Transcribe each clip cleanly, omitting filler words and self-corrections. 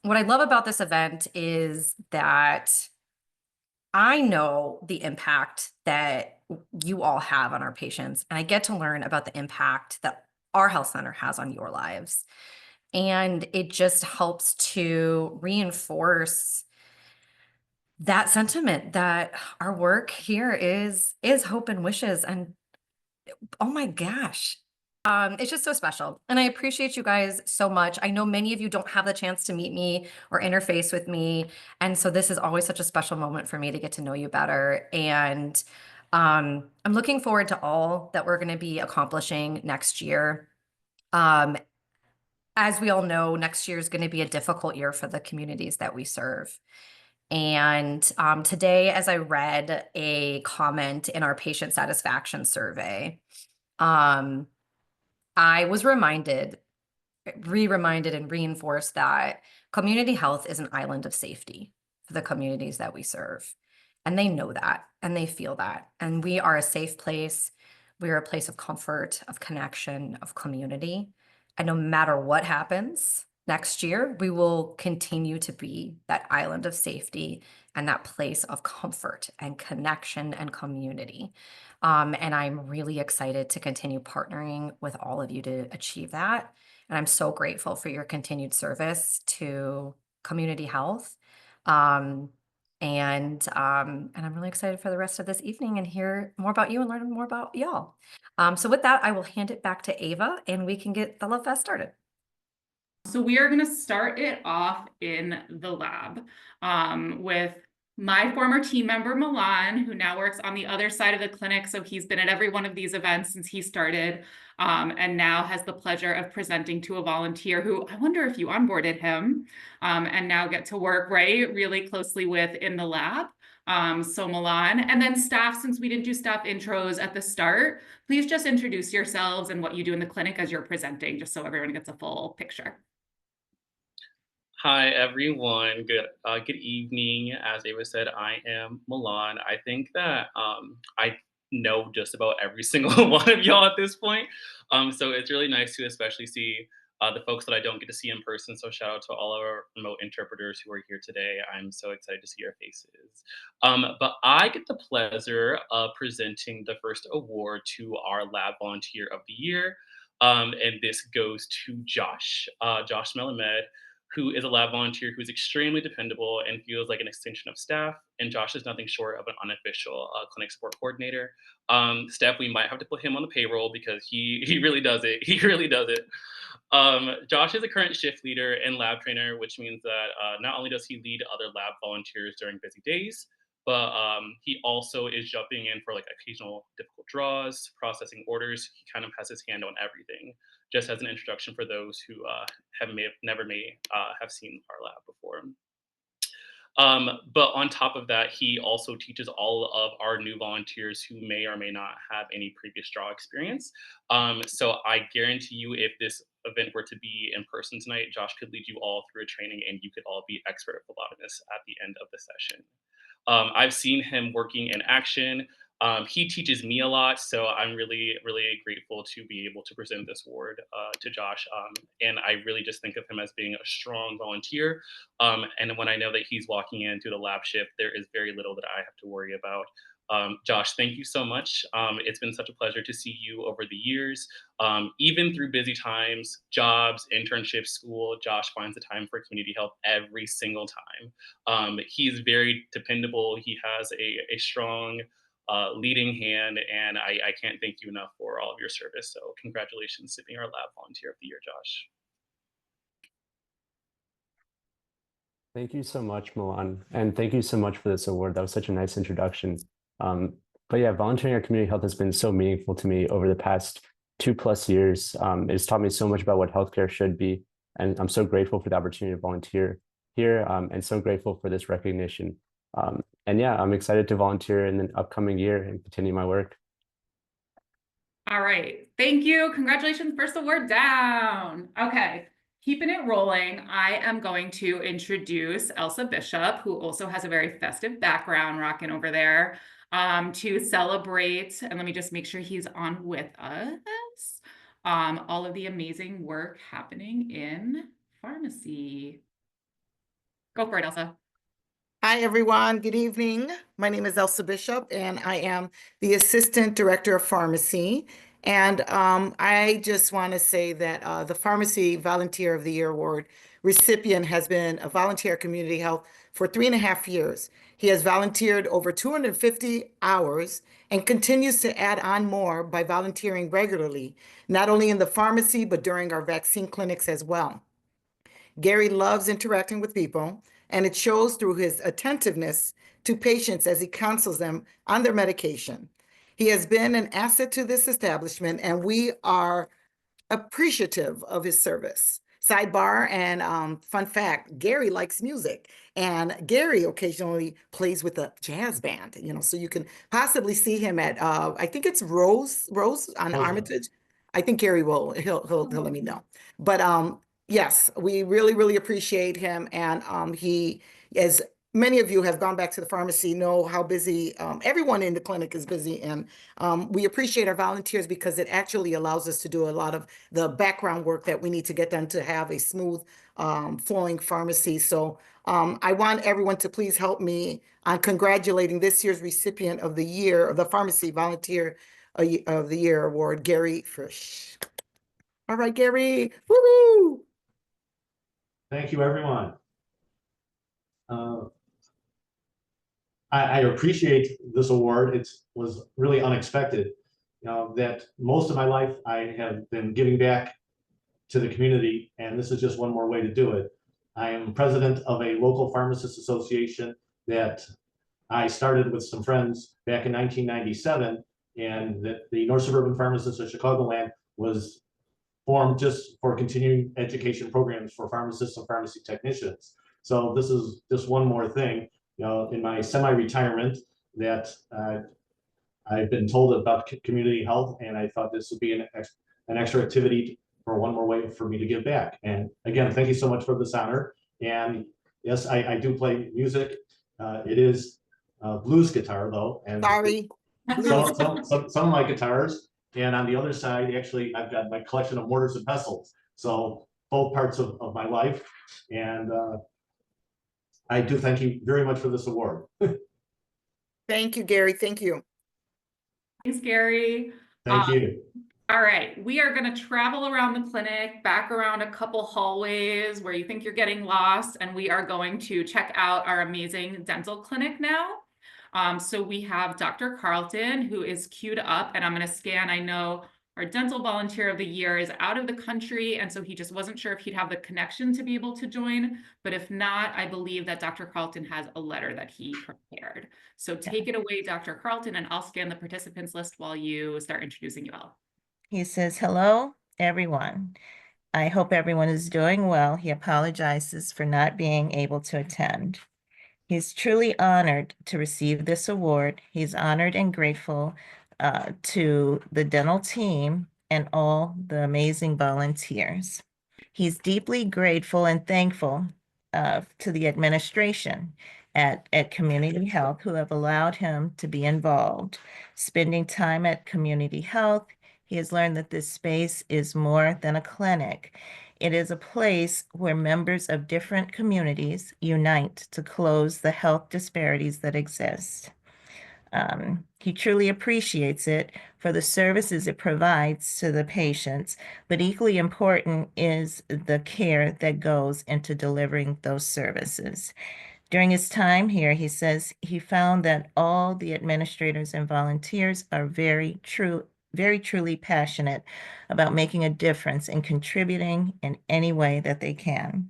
what I love about this event is that I know the impact that you all have on our patients, and I get to learn about the impact that our health center has on your lives. And it just helps to reinforce that sentiment that our work here is hope and wishes. And oh my gosh, it's just so special. And I appreciate you guys so much. I know many of you don't have the chance to meet me or interface with me. And so this is always such a special moment for me to get to know you better. And I'm looking forward to all that we're going to be accomplishing next year. Um, as we all know, next year is going to be a difficult year for the communities that we serve. And today, as I read a comment in our patient satisfaction survey, um, I was reminded and reinforced that community health is an island of safety for the communities that we serve. And they know that and they feel that. And we are a safe place. We are a place of comfort, of connection, of community. And no matter what happens next year, we will continue to be that island of safety and that place of comfort and connection and community. And I'm really excited to continue partnering with all of you to achieve that. And I'm so grateful for your continued service to community health. Um, and I'm really excited for the rest of this evening and hear more about you and learn more about y'all. So with that, I will hand it back to Ava and we can get the Love Fest started. So we are going to start it off in the lab with my former team member, Milan, who now works on the other side of the clinic. So he's been at every one of these events since he started, and now has the pleasure of presenting to a volunteer who I wonder if you onboarded him, and now get to work really closely with in the lab. So Milan, and then staff, since we didn't do staff intros at the start, please just introduce yourselves and what you do in the clinic as you're presenting, just so everyone gets a full picture. Hi everyone. Good evening. As Ava said, I am Milan. I think that I know just about every single one of y'all at this point. So it's really nice to especially see the folks that I don't get to see in person. So shout out to all our remote interpreters who are here today. I'm so excited to see your faces. But I get the pleasure of presenting the first award to our Lab Volunteer of the Year. And this goes to Josh Melamed, who is a lab volunteer who is extremely dependable and feels like an extension of staff. And Josh is nothing short of an unofficial clinic support coordinator. Steph, we might have to put him on the payroll because he really does it. He really does it. Josh is a current shift leader and lab trainer, which means that not only does he lead other lab volunteers during busy days, but he also is jumping in for like occasional difficult draws, processing orders. He kind of has his hand on everything. Just as an introduction for those who have seen our lab before. But on top of that, he also teaches all of our new volunteers who may or may not have any previous draw experience. So I guarantee you, if this event were to be in person tonight, Josh could lead you all through a training and you could all be expert phlebotomists at the end of the session. I've seen him working in action. He teaches me a lot, so I'm really grateful to be able to present this award to Josh. And I really just think of him as being a strong volunteer. And when I know that he's walking in through the lab shift, there is very little that I have to worry about. Josh, thank you so much. It's been such a pleasure to see you over the years. Even through busy times, jobs, internships, school, Josh finds the time for community health every single time. He's very dependable. He has a strong leading hand, and I can't thank you enough for all of your service. So congratulations to being our lab volunteer of the year, Josh. Thank you so much, Milan. And thank you so much for this award. That was such a nice introduction. But yeah, volunteering at community health has been so meaningful to me over the past 2+ years. It's taught me so much about what healthcare should be. And I'm so grateful for the opportunity to volunteer here, and so grateful for this recognition. And yeah, I'm excited to volunteer in the upcoming year and continue my work. All right, thank you. Congratulations, first award down. Okay, keeping it rolling, I am going to introduce Elsa Bishop, who also has a very festive background rocking over there, to celebrate, and let me just make sure he's on with us, all of the amazing work happening in pharmacy. Go for it, Elsa. Hi, everyone. Good evening. My name is Elsa Bishop, and I am the Assistant Director of Pharmacy. And I just want to say that the Pharmacy Volunteer of the Year Award recipient has been a volunteer at Community Health for 3.5 years. He has volunteered over 250 hours and continues to add on more by volunteering regularly, not only in the pharmacy, but during our vaccine clinics as well. Gary loves interacting with people, and it shows through his attentiveness to patients as he counsels them on their medication. He has been an asset to this establishment, and we are appreciative of his service. Sidebar and fun fact, Gary likes music, and Gary occasionally plays with a jazz band, so you can possibly see him at, I think it's Rose on Armitage. I think Gary he'll let me know. But yes, we really, really appreciate him. And he, as many of you have gone back to the pharmacy, know how busy everyone in the clinic is busy. And we appreciate our volunteers because it actually allows us to do a lot of the background work that we need to get done to have a smooth flowing pharmacy. So I want everyone to please help me on congratulating this year's recipient of the year, of the Pharmacy Volunteer of the Year Award, Gary Frisch. All right, Gary. Woo-hoo! Thank you, everyone. I appreciate this award. It was really unexpected. That most of my life I have been giving back to the community, and this is just one more way to do it. I am president of a local pharmacists association that I started with some friends back in 1997, and that the North Suburban Pharmacists of Chicagoland was formed just for continuing education programs for pharmacists and pharmacy technicians. So this is just one more thing, in my semi-retirement that I've been told about community health, and I thought this would be an extra activity for one more way for me to give back. And again, thank you so much for this honor. And yes, I do play music. It is blues guitar though. And Sorry. some of my guitars. And on the other side, actually, I've got my collection of mortars and pestles. So both parts of my life. And I do thank you very much for this award. Thank you, Gary. Thank you. Thanks, Gary. Thank you. All right, we are going to travel around the clinic, back around a couple hallways where you think you're getting lost, and we are going to check out our amazing dental clinic now. So we have Dr. Carlton, who is queued up, and I'm going to scan. I know our dental volunteer of the year is out of the country, and so he just wasn't sure if he'd have the connection to be able to join. But if not, I believe that Dr. Carlton has a letter that he prepared. So take it away, Dr. Carlton, and I'll scan the participants list while you start introducing Yoel. He says, hello, everyone. I hope everyone is doing well. He apologizes for not being able to attend. He's truly honored to receive this award. He's honored and grateful to the dental team and all the amazing volunteers. He's deeply grateful and thankful to the administration at Community Health who have allowed him to be involved. Spending time at Community Health, he has learned that this space is more than a clinic. It is a place where members of different communities unite to close the health disparities that exist. He truly appreciates it for the services it provides to the patients, but equally important is the care that goes into delivering those services. During his time here, he says he found that all the administrators and volunteers are very truly passionate about making a difference and contributing in any way that they can.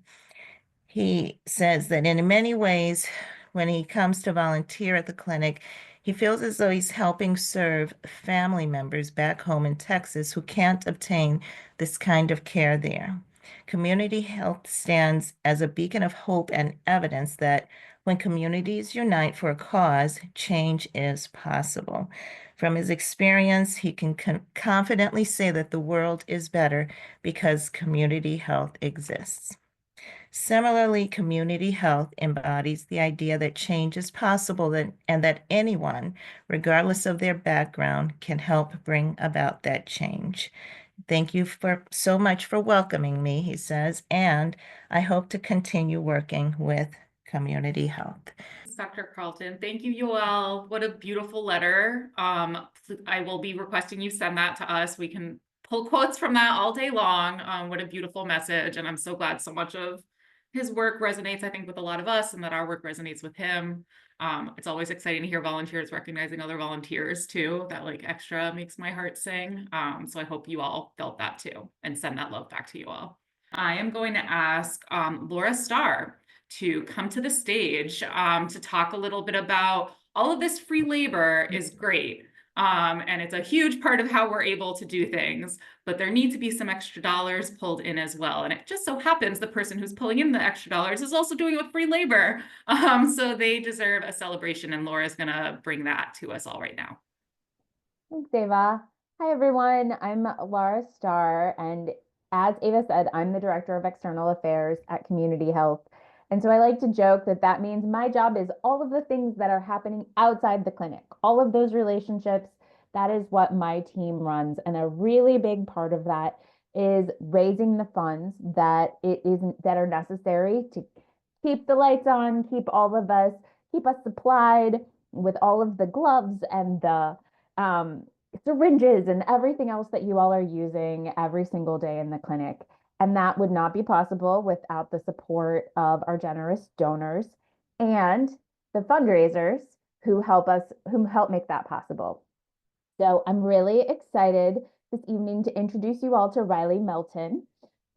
He says that in many ways, when he comes to volunteer at the clinic, he feels as though he's helping serve family members back home in Texas who can't obtain this kind of care there. Community Health stands as a beacon of hope and evidence that when communities unite for a cause, change is possible. From his experience, he can confidently say that the world is better because community health exists. Similarly, community health embodies the idea that change is possible and that anyone, regardless of their background, can help bring about that change. Thank you so much for welcoming me, he says, and I hope to continue working with Community Health. Dr. Carlton, thank you, Yoel. What a beautiful letter. I will be requesting you send that to us. We can pull quotes from that all day long. What a beautiful message. And I'm so glad so much of his work resonates, I think, with a lot of us, and that our work resonates with him. It's always exciting to hear volunteers recognizing other volunteers too. That like extra makes my heart sing. So I hope you all felt that too, and send that love back to you all. I am going to ask Laura Starr to come to the stage to talk a little bit about all of this free labor is great. And it's a huge part of how we're able to do things, but there need to be some extra dollars pulled in as well. And it just so happens the person who's pulling in the extra dollars is also doing it with free labor. So they deserve a celebration, and Laura's gonna bring that to us all right now. Thanks, Ava. Hi, everyone. I'm Laura Starr, and as Ava said, I'm the Director of External Affairs at Community Health. And so I like to joke that that means my job is all of the things that are happening outside the clinic, all of those relationships. That is what my team runs. And a really big part of that is raising the funds that are necessary to keep the lights on, keep us supplied with all of the gloves and the syringes and everything else that you all are using every single day in the clinic. And that would not be possible without the support of our generous donors and the fundraisers who help make that possible. So I'm really excited this evening to introduce you all to Riley Melton.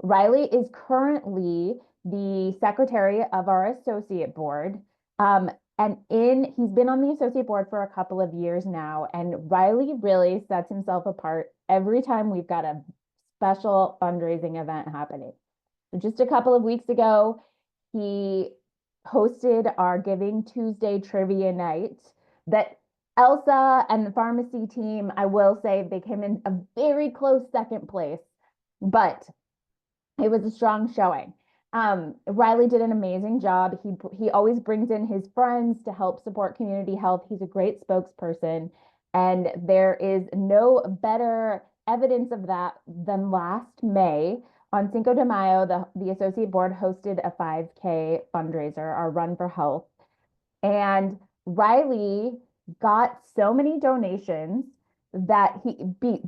Riley is currently the secretary of our associate board. He's been on the associate board for a couple of years now, and Riley really sets himself apart every time we've got a special fundraising event happening. So just a couple of weeks ago, he hosted our Giving Tuesday trivia night that Elsa and the pharmacy team, I will say, they came in a very close second place, but it was a strong showing. Riley did an amazing job. He always brings in his friends to help support community health. He's a great spokesperson, and there is no better evidence of that than last May. On Cinco de Mayo, the associate board hosted a 5K fundraiser, our Run for Health. And Riley got so many donations that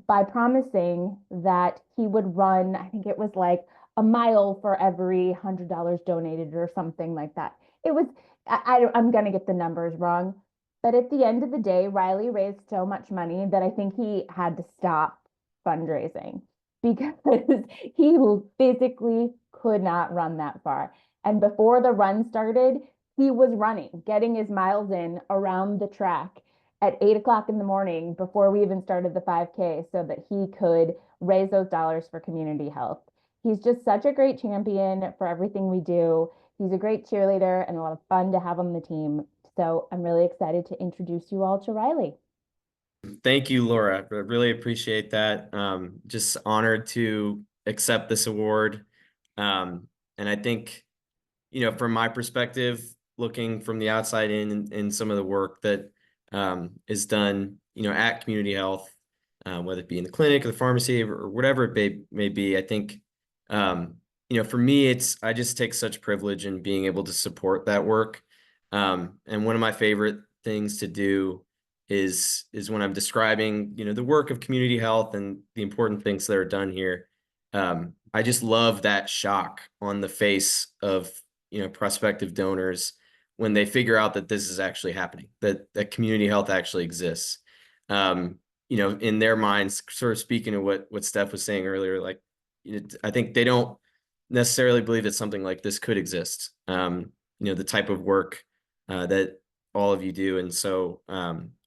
by promising that he would run, I think it was like a mile for every $100 donated or something like that. It was, I'm going to get the numbers wrong, but at the end of the day, Riley raised so much money that I think he had to stop fundraising because he physically could not run that far. And before the run started, he was running, getting his miles in around the track at 8 o'clock in the morning before we even started the 5K so that he could raise those dollars for community health. He's just such a great champion for everything we do. He's a great cheerleader and a lot of fun to have on the team. So I'm really excited to introduce you all to Riley. Thank you, Laura. I really appreciate that. Just honored to accept this award. And I think, from my perspective, looking from the outside in some of the work that is done, at Community Health, whether it be in the clinic or the pharmacy or whatever it may be, I think, for me, I just take such privilege in being able to support that work. And one of my favorite things to do is when I'm describing, the work of community health and the important things that are done here. I just love that shock on the face of, prospective donors when they figure out that this is actually happening, that community health actually exists. In their minds, sort of speaking to what Steph was saying earlier, like, I think they don't necessarily believe that something like this could exist. The type of work that all of you do. And so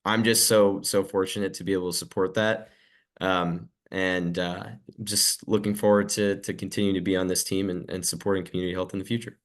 I'm just so fortunate to be able to support that. And just looking forward to continuing to be on this team and supporting community health in the future.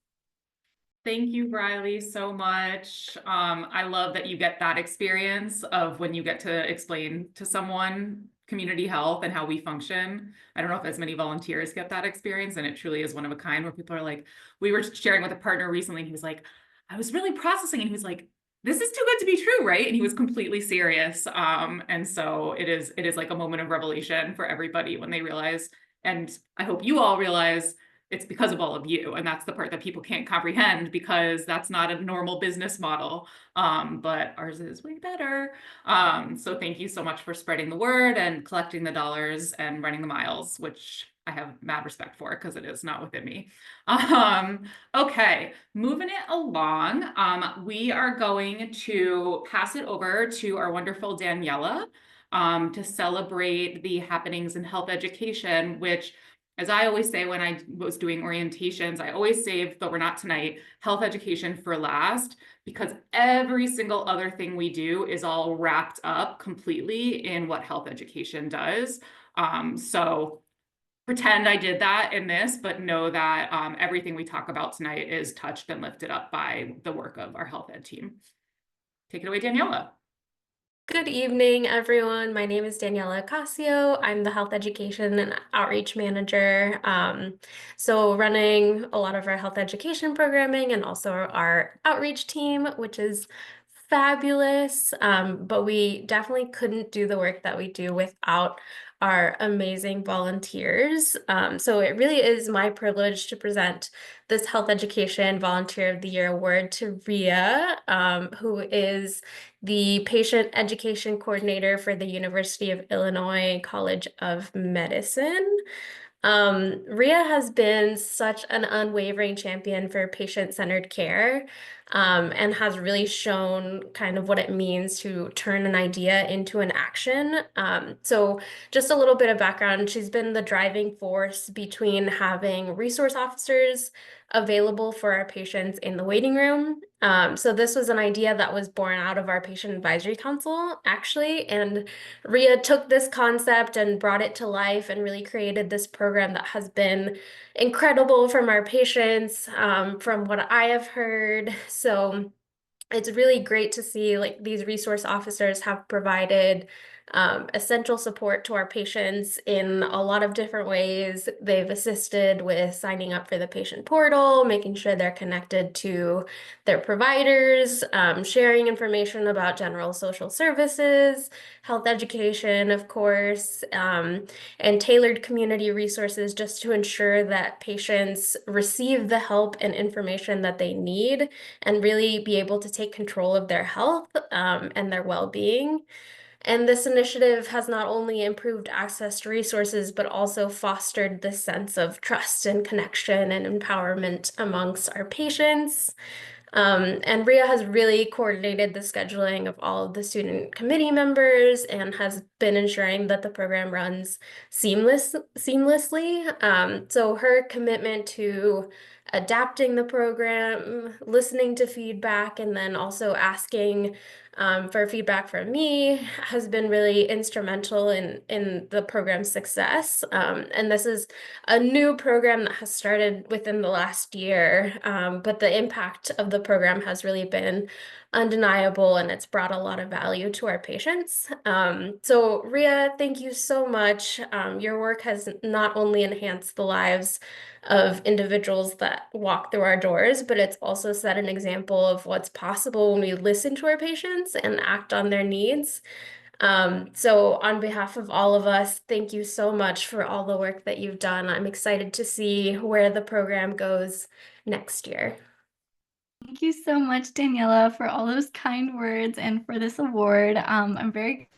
Thank you, Riley, so much. I love that you get that experience of when you get to explain to someone community health and how we function. I don't know if as many volunteers get that experience, and it truly is one of a kind where people are like, we were sharing with a partner recently, and he was like, I was really processing, and he was like, this is too good to be true, right? And he was completely serious. And so it is like a moment of revelation for everybody when they realize, and I hope you all realize, it's because of all of you. And that's the part that people can't comprehend, because that's not a normal business model. But ours is way better. So thank you so much for spreading the word and collecting the dollars and running the miles, which I have mad respect for, because it is not within me. Okay, moving it along. We are going to pass it over to our wonderful Daniela to celebrate the happenings in health education, which, as I always say when I was doing orientations, I always save, though we're not tonight, health education for last, because every single other thing we do is all wrapped up completely in what health education does. So pretend I did that in this, but know that everything we talk about tonight is touched and lifted up by the work of our health ed team. Take it away, Daniela. Good evening, everyone. My name is Daniela Ocasio. I'm the Health Education and Outreach Manager. So running a lot of our health education programming and also our outreach team, which is fabulous. But we definitely couldn't do the work that we do without our amazing volunteers. So it really is my privilege to present this Health Education Volunteer of the Year award to Ria, who is the Patient Education Coordinator for the University of Illinois College of Medicine. Ria has been such an unwavering champion for patient-centered care, and has really shown kind of what it means to turn an idea into an action. So just a little bit of background, she's been the driving force between having resource officers available for our patients in the waiting room. So this was an idea that was born out of our Patient Advisory Council, actually, and Ria took this concept and brought it to life and really created this program that has been incredible from our patients, from what I have heard. So it's really great to see like these resource officers have provided essential support to our patients in a lot of different ways. They've assisted with signing up for the patient portal, making sure they're connected to their providers, sharing information about general social services, health education, of course, and tailored community resources just to ensure that patients receive the help and information that they need and really be able to take control of their health and their well-being. And this initiative has not only improved access to resources, but also fostered this sense of trust and connection and empowerment amongst our patients. And Ria has really coordinated the scheduling of all of the student committee members and has been ensuring that the program runs seamlessly. So her commitment to adapting the program, listening to feedback, and then also asking for feedback from me has been really instrumental in the program's success. And this is a new program that has started within the last year, but the impact of the program has really been undeniable, and it's brought a lot of value to our patients. So Ria, thank you so much. Your work has not only enhanced the lives of individuals that walk through our doors, but it's also set an example of what's possible when we listen to our patients and act on their needs. So on behalf of all of us, thank you so much for all the work that you've done. I'm excited to see where the program goes next year. Thank you so much, Daniela, for all those kind words and for this award. I'm very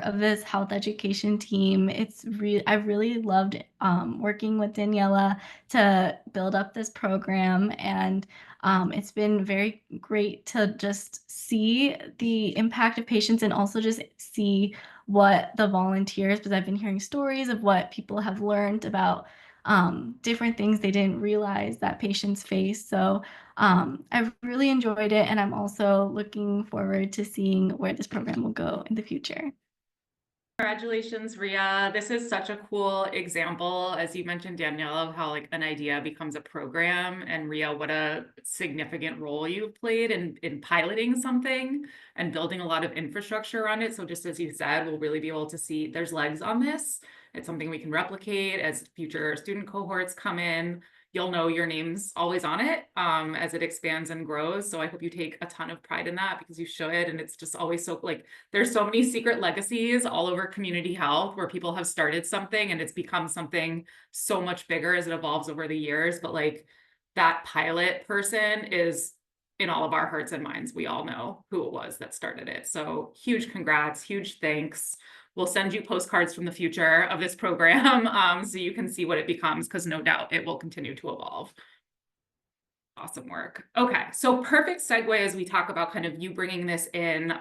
of this health education team. I've really loved working with Daniela to build up this program, and it's been very great to just see the impact of patients and also just see what the volunteers, because I've been hearing stories of what people have learned about different things they didn't realize that patients face. So I've really enjoyed it, and I'm also looking forward to seeing where this program will go in the future. Congratulations, Ria. This is such a cool example, as you mentioned, Danielle, of how like an idea becomes a program. And Ria, what a significant role you've played in piloting something and building a lot of infrastructure around it. So just as you said, we'll really be able to see there's legs on this. It's something we can replicate as future student cohorts come in. you'll know your name's always on it as it expands and grows. So I hope you take a ton of pride in that, because you should. And it's just always so, like, there's so many secret legacies all over community health where people have started something and it's become something so much bigger as it evolves over the years. But like, that pilot person is in all of our hearts and minds. We all know who it was that started it. So huge congrats, huge thanks. We'll send you postcards from the future of this program so you can see what it becomes, because no doubt it will continue to evolve. Awesome work. Okay, so perfect segue as we talk about kind of you bringing this in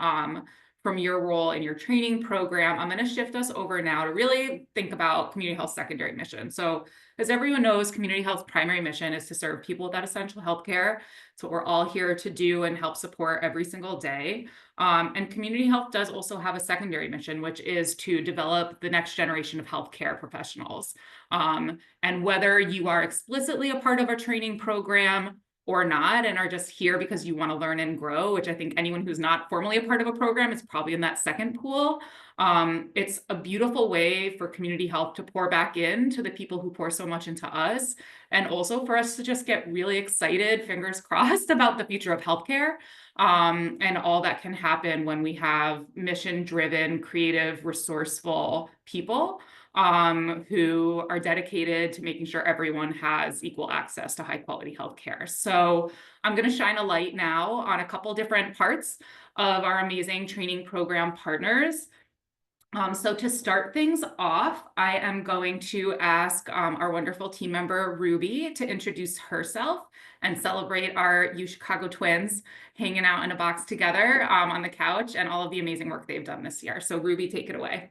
from your role in your training program. I'm going to shift us over now to really think about community health secondary mission. So as everyone knows, community health primary mission is to serve people without essential healthcare. It's what we're all here to do and help support every single day. And community health does also have a secondary mission, which is to develop the next generation of healthcare professionals. And whether you are explicitly a part of our training program or not, and are just here because you want to learn and grow, which I think anyone who's not formally a part of a program is probably in that second pool. It's a beautiful way for community health to pour back into the people who pour so much into us, and also for us to just get really excited, fingers crossed, about the future of healthcare and all that can happen when we have mission-driven, creative, resourceful people who are dedicated to making sure everyone has equal access to high quality healthcare. So I'm going to shine a light now on a couple different parts of our amazing training program partners. So to start things off, I am going to ask our wonderful team member, Ruby, to introduce herself and celebrate our UChicago twins hanging out in a box together on the couch and all of the amazing work they've done this year. So Ruby, take it away.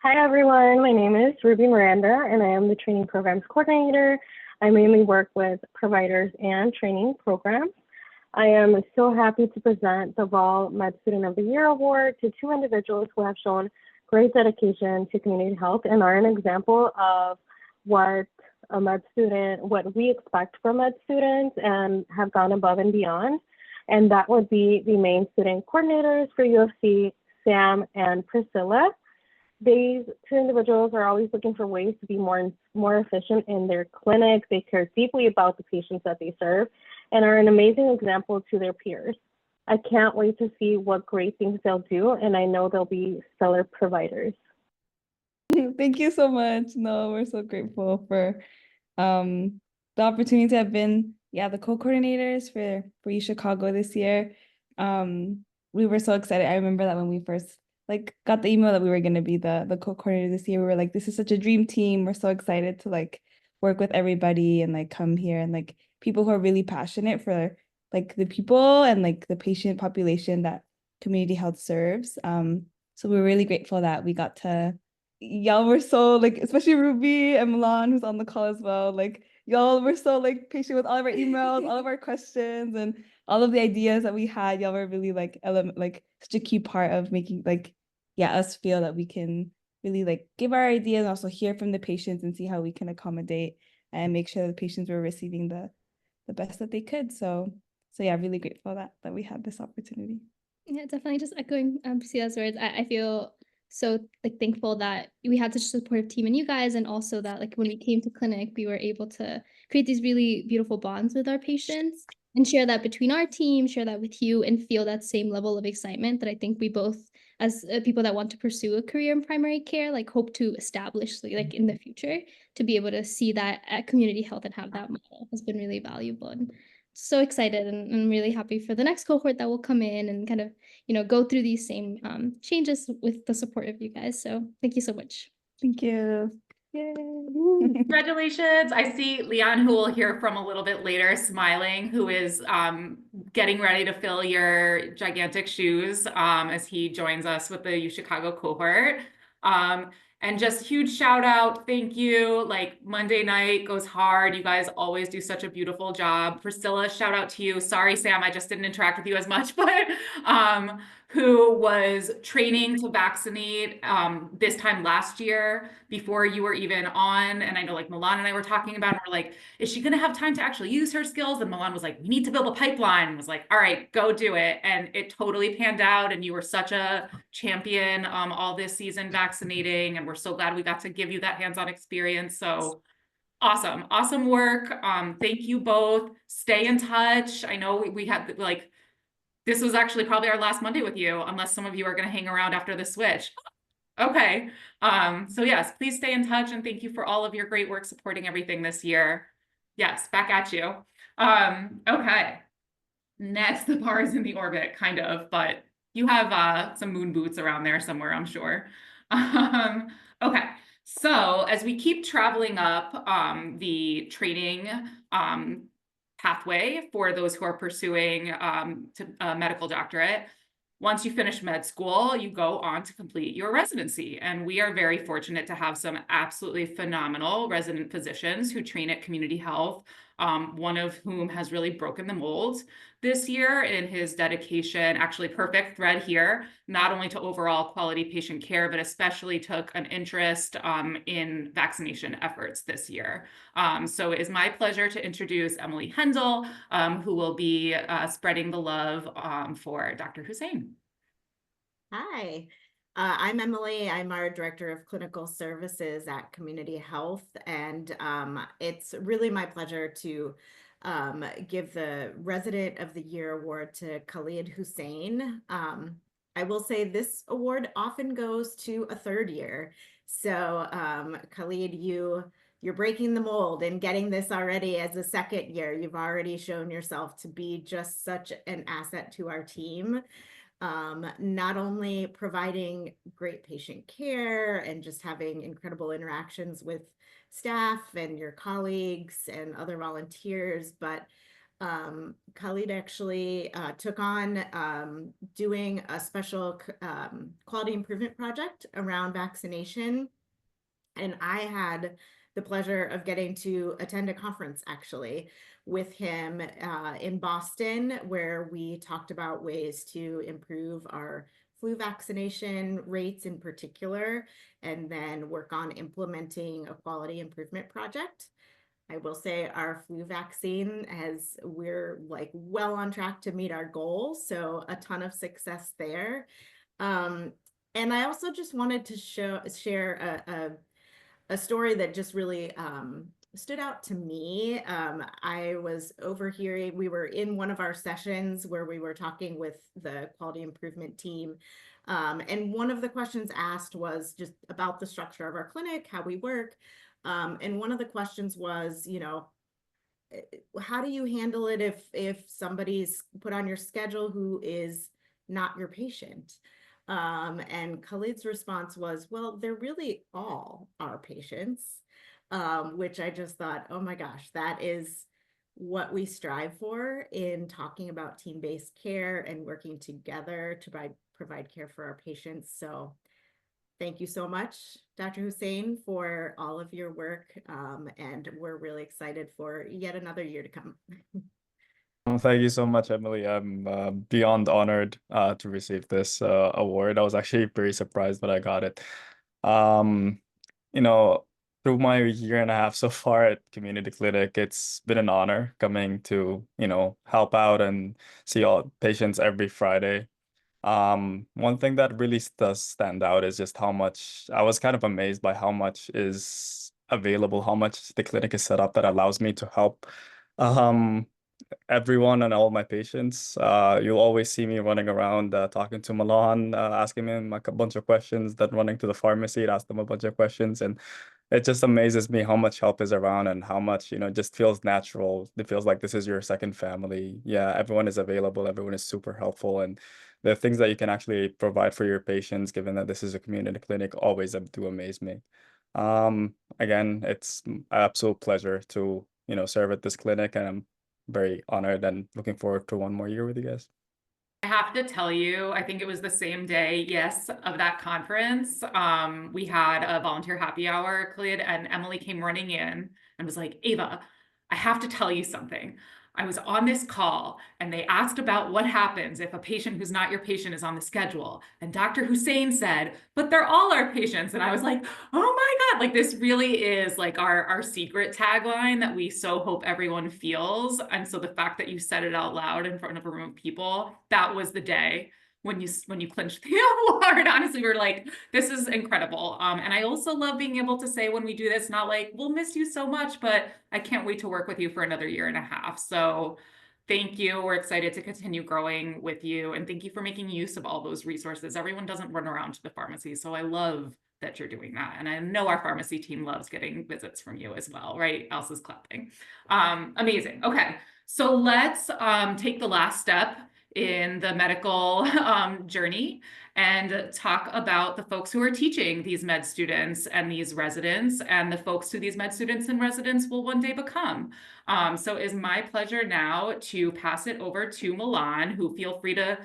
Hi everyone, my name is Ruby Miranda and I am the training programs coordinator. I mainly work with providers and training programs. I am so happy to present the Vol Med Student of the Year Award to two individuals who have shown great dedication to community health and are an example of what a med student, what we expect from med students, and have gone above and beyond. And that would be the main student coordinators for UFC, Sam and Priscilla. These two individuals are always looking for ways to be more efficient in their clinic. They care deeply about the patients that they serve and are an amazing example to their peers. I can't wait to see what great things they'll do, and I know they'll be stellar providers. Thank you so much. No, we're so grateful for the opportunity to have been, the co-coordinators for UChicago this year. We were so excited. I remember that when we first got the email that we were going to be the co-coordinator this year, we were like, this is such a dream team. We're so excited to work with everybody and come here, and people who are really passionate for the people and the patient population that community health serves. So we're really grateful that we got to, y'all were so especially Ruby and Milan, who's on the call as well. Y'all were so patient with all of our emails, all of our questions, and all of the ideas that we had. Y'all were really such a key part of making us feel that we can really give our ideas and also hear from the patients and see how we can accommodate and make sure the patients were receiving the best that they could. So yeah, really grateful that we had this opportunity. Yeah, definitely. Just echoing Priscilla's words, I feel so thankful that we had such a supportive team in you guys, and also that when we came to clinic, we were able to create these really beautiful bonds with our patients and share that between our team, share that with you, and feel that same level of excitement that I think we both, as people that want to pursue a career in primary care, hope to establish in the future, to be able to see that at community health and have that model has been really valuable. And so excited, and I'm really happy for the next cohort that will come in and kind of, go through these same changes with the support of you guys. So thank you so much. Thank you. Yay. Congratulations. I see Lyan, who we'll hear from a little bit later, smiling, who is getting ready to fill your gigantic shoes as he joins us with the UChicago cohort. And just huge shout out, thank you. Monday night goes hard. You guys always do such a beautiful job. Priscilla, shout out to you. Sorry, Sam, I just didn't interact with you as much, but who was training to vaccinate this time last year before you were even on. And I know Milan and I were talking about it. We're like, is she going to have time to actually use her skills? And Milan was like, we need to build a pipeline. And was like, all right, go do it. And it totally panned out. And you were such a champion all this season vaccinating. And we're so glad we got to give you that hands-on experience. So Awesome. Awesome work. Thank you both. Stay in touch. I know we had like, this was actually probably our last Monday with you, unless some of you are going to hang around after the switch. Okay. So yes, please stay in touch, and thank you for all of your great work supporting everything this year. Yes, back at you. Okay. Next, the bar is in the orbit, kind of, but you have some moon boots around there somewhere, I'm sure. Okay. So as we keep traveling up the training pathway for those who are pursuing to a medical doctorate, once you finish med school, you go on to complete your residency. And we are very fortunate to have some absolutely phenomenal resident physicians who train at CommunityHealth, one of whom has really broken the mold this year in his dedication, actually perfect thread here, not only to overall quality patient care, but especially took an interest in vaccination efforts this year. So it is my pleasure to introduce Emily Hendel, who will be spreading the love for Dr. Hussein. Hi, I'm Emily. I'm our Director of Clinical Services at CommunityHealth, and it's really my pleasure to give the Resident of the Year award to Khalid Hussein. I will say this award often goes to a third year. So Khalid, you're breaking the mold and getting this already as a second year. You've already shown yourself to be just such an asset to our team. Not only providing great patient care and just having incredible interactions with staff and your colleagues and other volunteers, but Khalid actually took on doing a special quality improvement project around vaccination. And I had the pleasure of getting to attend a conference actually with him in Boston, where we talked about ways to improve our flu vaccination rates in particular, and then work on implementing a quality improvement project. I will say our flu vaccine we're like well on track to meet our goals, so a ton of success there. And I also just wanted to share a story that just really stood out to me. I was overhearing, we were in one of our sessions where we were talking with the quality improvement team. And one of the questions asked was just about the structure of our clinic, how we work. And one of the questions was, how do you handle it if somebody's put on your schedule who is not your patient? And Khalid's response was, well, they're really all our patients, which I just thought, oh my gosh, that is what we strive for in talking about team-based care and working together to provide care for our patients. So thank you so much, Dr. Hussein, for all of your work. And we're really excited for yet another year to come. Thank you so much, Emily. I'm beyond honored to receive this award. I was actually very surprised when I got it. Through my year and a half so far at Community Clinic, it's been an honor coming to, help out and see all patients every Friday. One thing that really does stand out is just how much I was kind of amazed by how much is available, how much the clinic is set up that allows me to help everyone and all my patients. You'll always see me running around talking to Milan, asking him a bunch of questions, then running to the pharmacy to ask them a bunch of questions. And it just amazes me how much help is around and how much, it just feels natural. It feels like this is your second family. Yeah, everyone is available. Everyone is super helpful. And the things that you can actually provide for your patients, given that this is a community clinic, always do amaze me. Again, it's an absolute pleasure to, serve at this clinic, and I'm very honored and looking forward to one more year with you guys. I have to tell you, I think it was the same day, yes, of that conference. We had a volunteer happy hour, Khalid, and Emily came running in and was like, Ava, I have to tell you something. I was on this call and they asked about what happens if a patient who's not your patient is on the schedule. And Dr. Hussein said, but they're all our patients. And I was like, oh my God, like this really is like our secret tagline that we so hope everyone feels. And so the fact that you said it out loud in front of a room of people, that was the day when you clinched the award. Honestly, we were like, this is incredible. And I also love being able to say when we do this, not like, we'll miss you so much, but I can't wait to work with you for another 1.5 years. So thank you. We're excited to continue growing with you. And thank you for making use of all those resources. Everyone doesn't run around to the pharmacy. So I love that you're doing that. And I know our pharmacy team loves getting visits from you as well, right? Elsa's clapping. Amazing. Okay. So let's take the last step in the medical journey and talk about the folks who are teaching these med students and these residents and the folks who these med students and residents will one day become. So it's my pleasure now to pass it over to Milan, who feel free to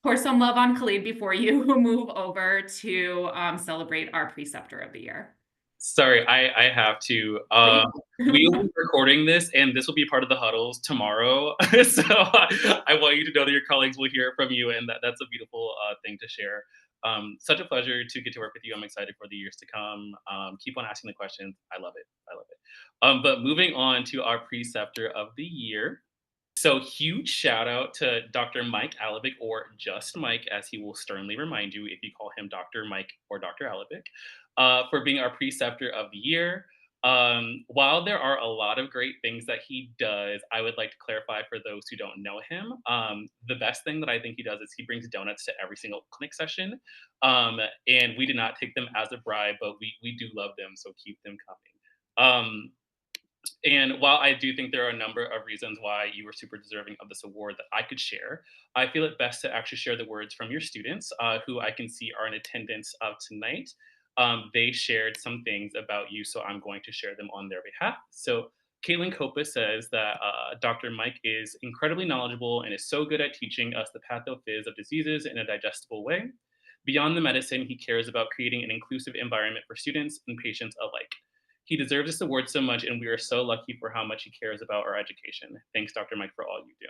pour some love on Khalid before you move over to celebrate our Preceptor of the Year. Sorry, I have to. We will be recording this, and this will be part of the huddles tomorrow. So I want you to know that your colleagues will hear from you, and that's a beautiful thing to share. Such a pleasure to get to work with you. I'm excited for the years to come. Keep on asking the questions. I love it. I love it. But moving on to our Preceptor of the Year. So huge shout out to Dr. Mike Alebich, or just Mike, as he will sternly remind you if you call him Dr. Mike or Dr. Alebich, for being our Preceptor of the Year. While there are a lot of great things that he does, I would like to clarify for those who don't know him. The best thing that I think he does is he brings donuts to every single clinic session. And we did not take them as a bribe, but we do love them, so keep them coming. And while I do think there are a number of reasons why you were super deserving of this award that I could share, I feel it best to actually share the words from your students, who I can see are in attendance of tonight. They shared some things about you, so I'm going to share them on their behalf. So Caitlin Copa says that Dr. Mike is incredibly knowledgeable and is so good at teaching us the pathophys of diseases in a digestible way. Beyond the medicine, he cares about creating an inclusive environment for students and patients alike. He deserves this award so much, and we are so lucky for how much he cares about our education. Thanks, Dr. Mike, for all you do.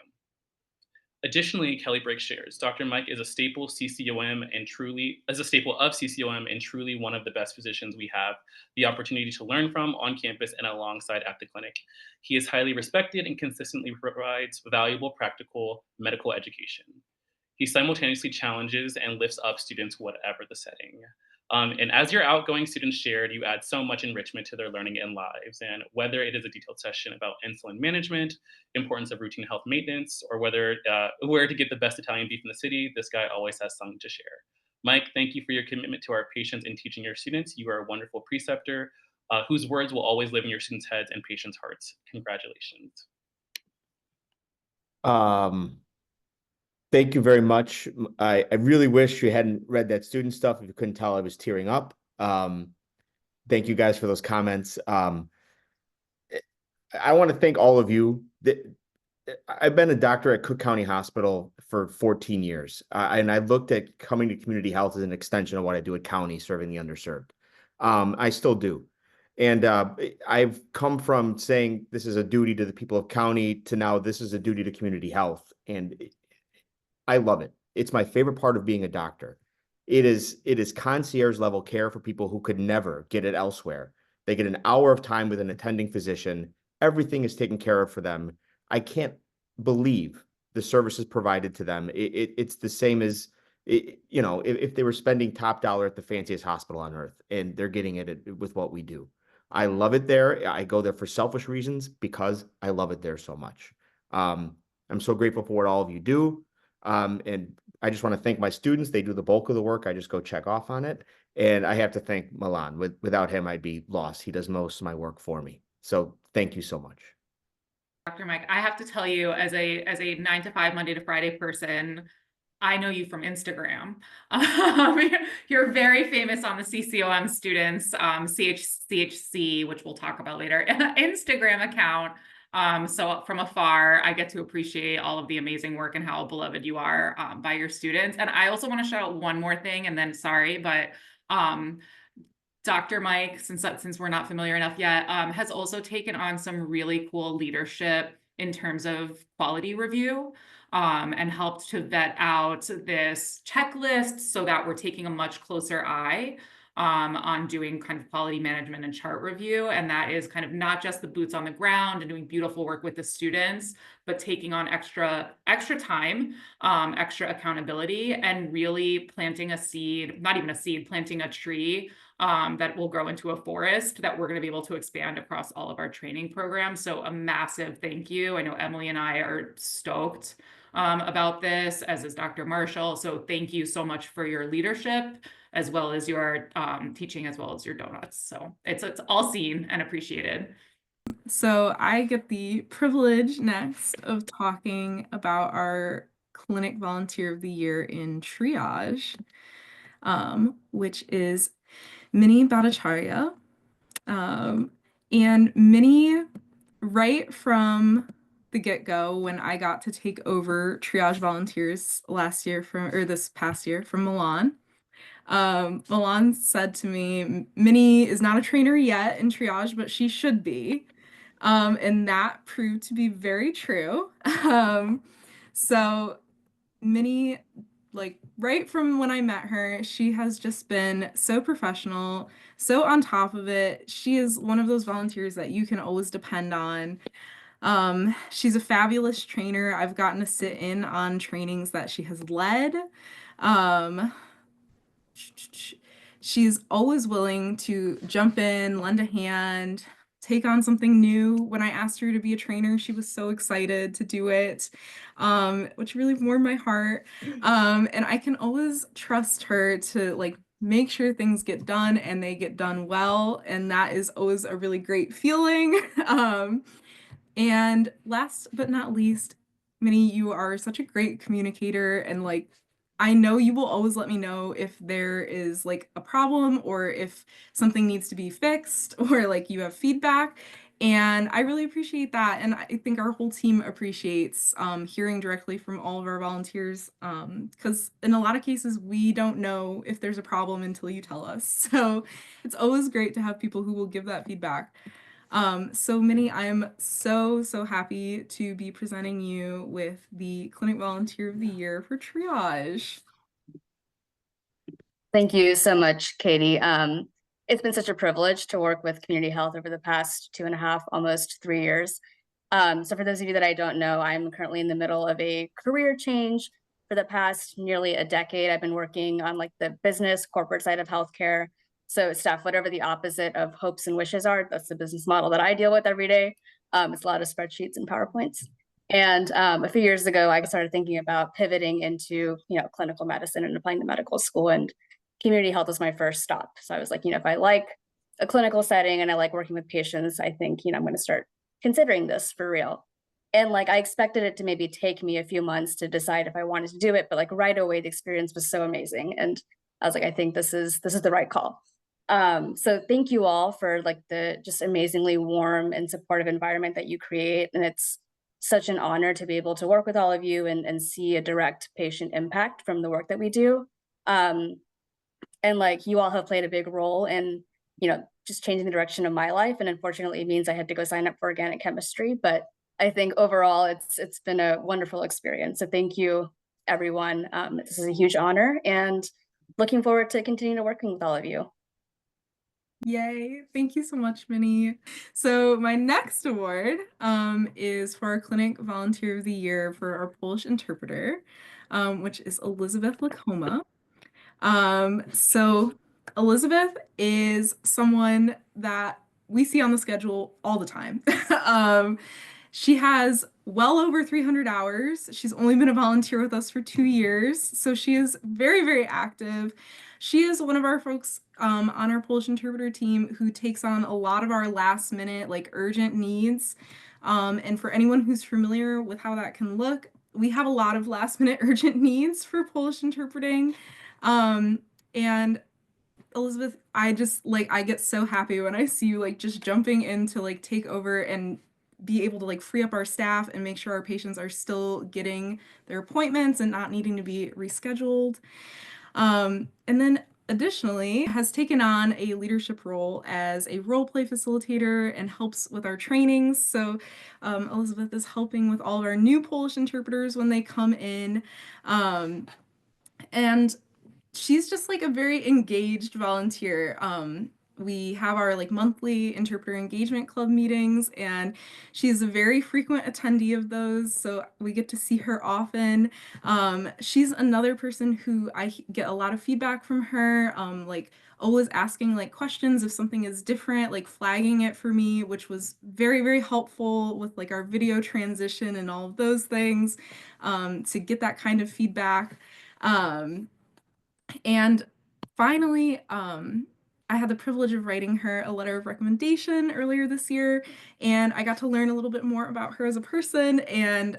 Additionally, Kelly Brake shares, Dr. Mike is a staple CCOM and truly one of the best physicians we have the opportunity to learn from on campus and alongside at the clinic. He is highly respected and consistently provides valuable practical medical education. He simultaneously challenges and lifts up students, whatever the setting. And as your outgoing students shared, you add so much enrichment to their learning and lives. And whether it is a detailed session about insulin management, importance of routine health maintenance, or where to get the best Italian beef in the city, this guy always has something to share. Mike, thank you for your commitment to our patients and teaching your students. You are a wonderful preceptor whose words will always live in your students' heads and patients' hearts. Congratulations. Thank you very much. I really wish you hadn't read that student stuff. If you couldn't tell, I was tearing up. Thank you guys for those comments. I want to thank all of you. I've been a doctor at Cook County Hospital for 14 years, and I looked at coming to community health as an extension of what I do at county, serving the underserved. I still do. And I've come from saying this is a duty to the people of county to now this is a duty to community health. And I love it. It's my favorite part of being a doctor. It is concierge level care for people who could never get it elsewhere. They get an hour of time with an attending physician. Everything is taken care of for them. I can't believe the services provided to them. It's the same as, if they were spending top dollar at the fanciest hospital on earth, and they're getting it with what we do. I love it there. I go there for selfish reasons because I love it there so much. I'm so grateful for what all of you do. And I just want to thank my students. They do the bulk of the work. I just go check off on it. And I have to thank Milan. Without him, I'd be lost. He does most of my work for me. So thank you so much. Dr. Mike, I have to tell you, as a 9 to 5, Monday to Friday person, I know you from Instagram. You're very famous on the CCOM students, CHC, which we'll talk about later, Instagram account. So from afar, I get to appreciate all of the amazing work and how beloved you are by your students. And I also want to shout out one more thing, and then sorry, but Dr. Mike, since we're not familiar enough yet, has also taken on some really cool leadership in terms of quality review, and helped to vet out this checklist so that we're taking a much closer eye on doing kind of quality management and chart review. And that is kind of not just the boots on the ground and doing beautiful work with the students, but taking on extra time, extra accountability, and really planting a seed, not even a seed, planting a tree that will grow into a forest that we're going to be able to expand across all of our training programs. So a massive thank you. I know Emily and I are stoked about this, as is Dr. Marshall. So thank you so much for your leadership, as well as your teaching, as well as your donuts. So it's all seen and appreciated. So I get the privilege next of talking about our Clinic Volunteer of the Year in Triage, which is Minnie Bhattacharya. And Minnie, right from the get-go, when I got to take over Triage volunteers this past year from Milan, Milan said to me, Minnie is not a trainer yet in Triage, but she should be. And that proved to be very true. So Minnie, like right from when I met her, she has just been so professional, so on top of it. She is one of those volunteers that you can always depend on. She's a fabulous trainer. I've gotten to sit in on trainings that she has led. She's always willing to jump in, lend a hand, take on something new. When I asked her to be a trainer, she was so excited to do it, which really warmed my heart. And I can always trust her to like make sure things get done and they get done well. And that is always a really great feeling. And last but not least, Minnie, you are such a great communicator, and like I know you will always let me know if there is like a problem or if something needs to be fixed or like you have feedback. And I really appreciate that. And I think our whole team appreciates hearing directly from all of our volunteers, because in a lot of cases, we don't know if there's a problem until you tell us. So it's always great to have people who will give that feedback. So Minnie, I'm so happy to be presenting you with the Clinic Volunteer of the Year for Triage. Thank you so much, Katie. It's been such a privilege to work with Community Health over the past 2.5, almost 3 years. So for those of you that I don't know, I'm currently in the middle of a career change. For the past nearly a decade, I've been working on like the business corporate side of healthcare. So Steph, whatever the opposite of hopes and wishes are, that's the business model that I deal with every day. It's a lot of spreadsheets and PowerPoints. And a few years ago, I started thinking about pivoting into, clinical medicine and applying to medical school, and community health was my first stop. So I was like, if I like a clinical setting and I like working with patients, I think, I'm going to start considering this for real. And like, I expected it to maybe take me a few months to decide if I wanted to do it, but like right away, the experience was so amazing. And I was like, I think this is the right call. So thank you all for like the just amazingly warm and supportive environment that you create. And it's such an honor to be able to work with all of you and see a direct patient impact from the work that we do. And like you all have played a big role in, just changing the direction of my life. And unfortunately, it means I had to go sign up for organic chemistry. But I think overall, it's been a wonderful experience. So thank you, everyone. This is a huge honor, and looking forward to continuing to working with all of you. Yay. Thank you so much, Minnie. So my next award is for our Clinic Volunteer of the Year for our Polish interpreter, which is Elizabeth Lakoma. So Elizabeth is someone that we see on the schedule all the time. She has well over 300 hours. She's only been a volunteer with us for 2 years, so she is very, very active. She is one of our folks on our Polish interpreter team who takes on a lot of our last minute, like urgent needs. And for anyone who's familiar with how that can look, we have a lot of last minute urgent needs for Polish interpreting. And Elizabeth, I get so happy when I see you like just jumping in to like take over and be able to like free up our staff and make sure our patients are still getting their appointments and not needing to be rescheduled. And then additionally has taken on a leadership role as a role play facilitator and helps with our trainings. So Elizabeth is helping with all of our new Polish interpreters when they come in. And she's just like a very engaged volunteer. We have our like monthly interpreter engagement club meetings, and she's a very frequent attendee of those, so we get to see her often. She's another person who I get a lot of feedback from her, like always asking like questions if something is different, like flagging it for me, which was very, very helpful with like our video transition and all of those things, to get that kind of feedback. And finally, I had the privilege of writing her a letter of recommendation earlier this year, and I got to learn a little bit more about her as a person, and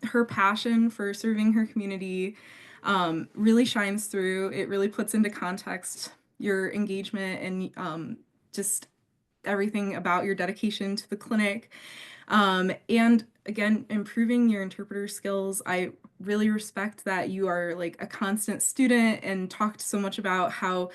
her passion for serving her community really shines through. It really puts into context your engagement and just everything about your dedication to the clinic. And again, improving your interpreter skills. I really respect that you are like a constant student and talked so much about how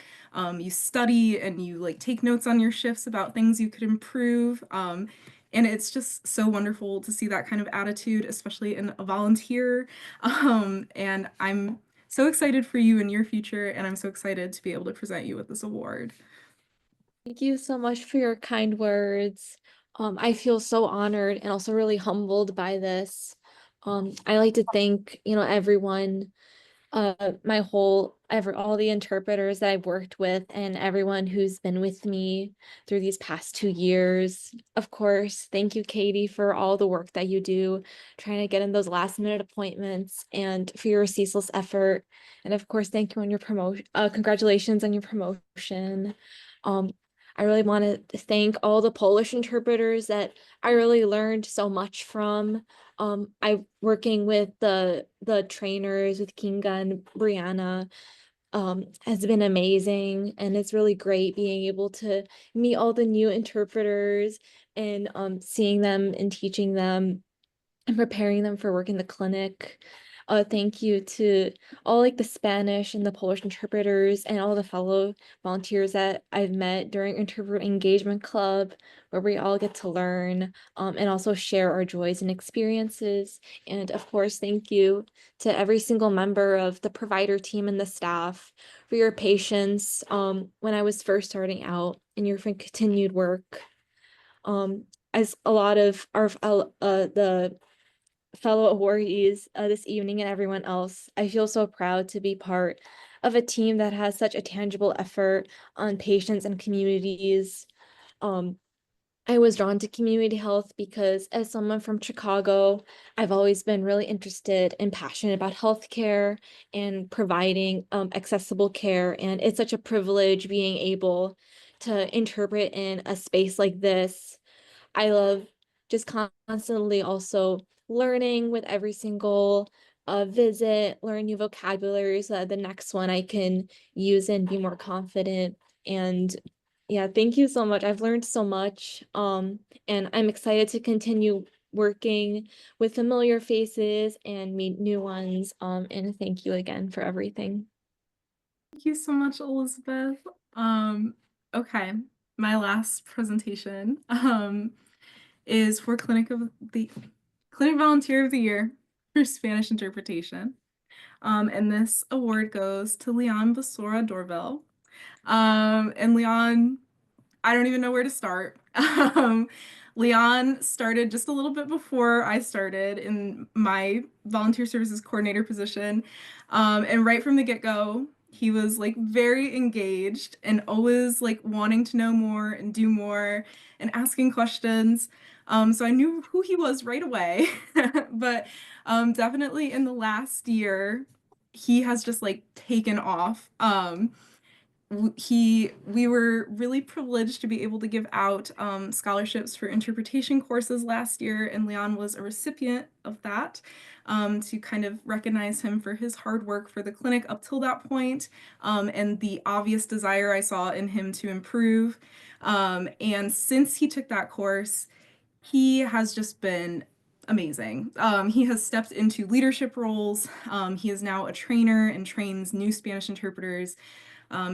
you study and you like take notes on your shifts about things you could improve. And it's just so wonderful to see that kind of attitude, especially in a volunteer. And I'm so excited for you in your future, and I'm so excited to be able to present you with this award. Thank you so much for your kind words. I feel so honored and also really humbled by this. I like to thank, everyone, all the interpreters that I've worked with and everyone who's been with me through these past 2 years. Of course, thank you, Katie, for all the work that you do, trying to get in those last minute appointments and for your ceaseless effort. And of course, thank you on your promotion. Congratulations on your promotion. I really want to thank all the Polish interpreters that I really learned so much from. I working with the trainers with Kinga and Brianna has been amazing, and it's really great being able to meet all the new interpreters and seeing them and teaching them and preparing them for work in the clinic. Thank you to all like the Spanish and the Polish interpreters and all the fellow volunteers that I've met during Interpreter Engagement Club, where we all get to learn and also share our joys and experiences. And of course, thank you to every single member of the provider team and the staff for your patience when I was first starting out and your continued work. As a lot of our the fellow awardees this evening and everyone else, I feel so proud to be part of a team that has such a tangible effort on patients and communities. I was drawn to community health because as someone from Chicago, I've always been really interested and passionate about healthcare and providing accessible care. And it's such a privilege being able to interpret in a space like this. I love just constantly also learning with every single visit, learn new vocabulary so that the next one I can use and be more confident. And yeah, thank you so much. I've learned so much. And I'm excited to continue working with familiar faces and meet new ones. And thank you again for everything. Thank you so much, Elizabeth. Okay, my last presentation is for Clinic Volunteer of the Year for Spanish Interpretation. And this award goes to Lyan Basora Dorville. And Lyan, I don't even know where to start. Lyan started just a little bit before I started in my volunteer services coordinator position. And right from the get-go, he was like very engaged and always like wanting to know more and do more and asking questions. So I knew who he was right away. But definitely in the last year, he has just like taken off. We were really privileged to be able to give out scholarships for interpretation courses last year, and Lyan was a recipient of that, to kind of recognize him for his hard work for the clinic up till that point, and the obvious desire I saw in him to improve. And since he took that course, he has just been amazing. He has stepped into leadership roles. He is now a trainer and trains new Spanish interpreters.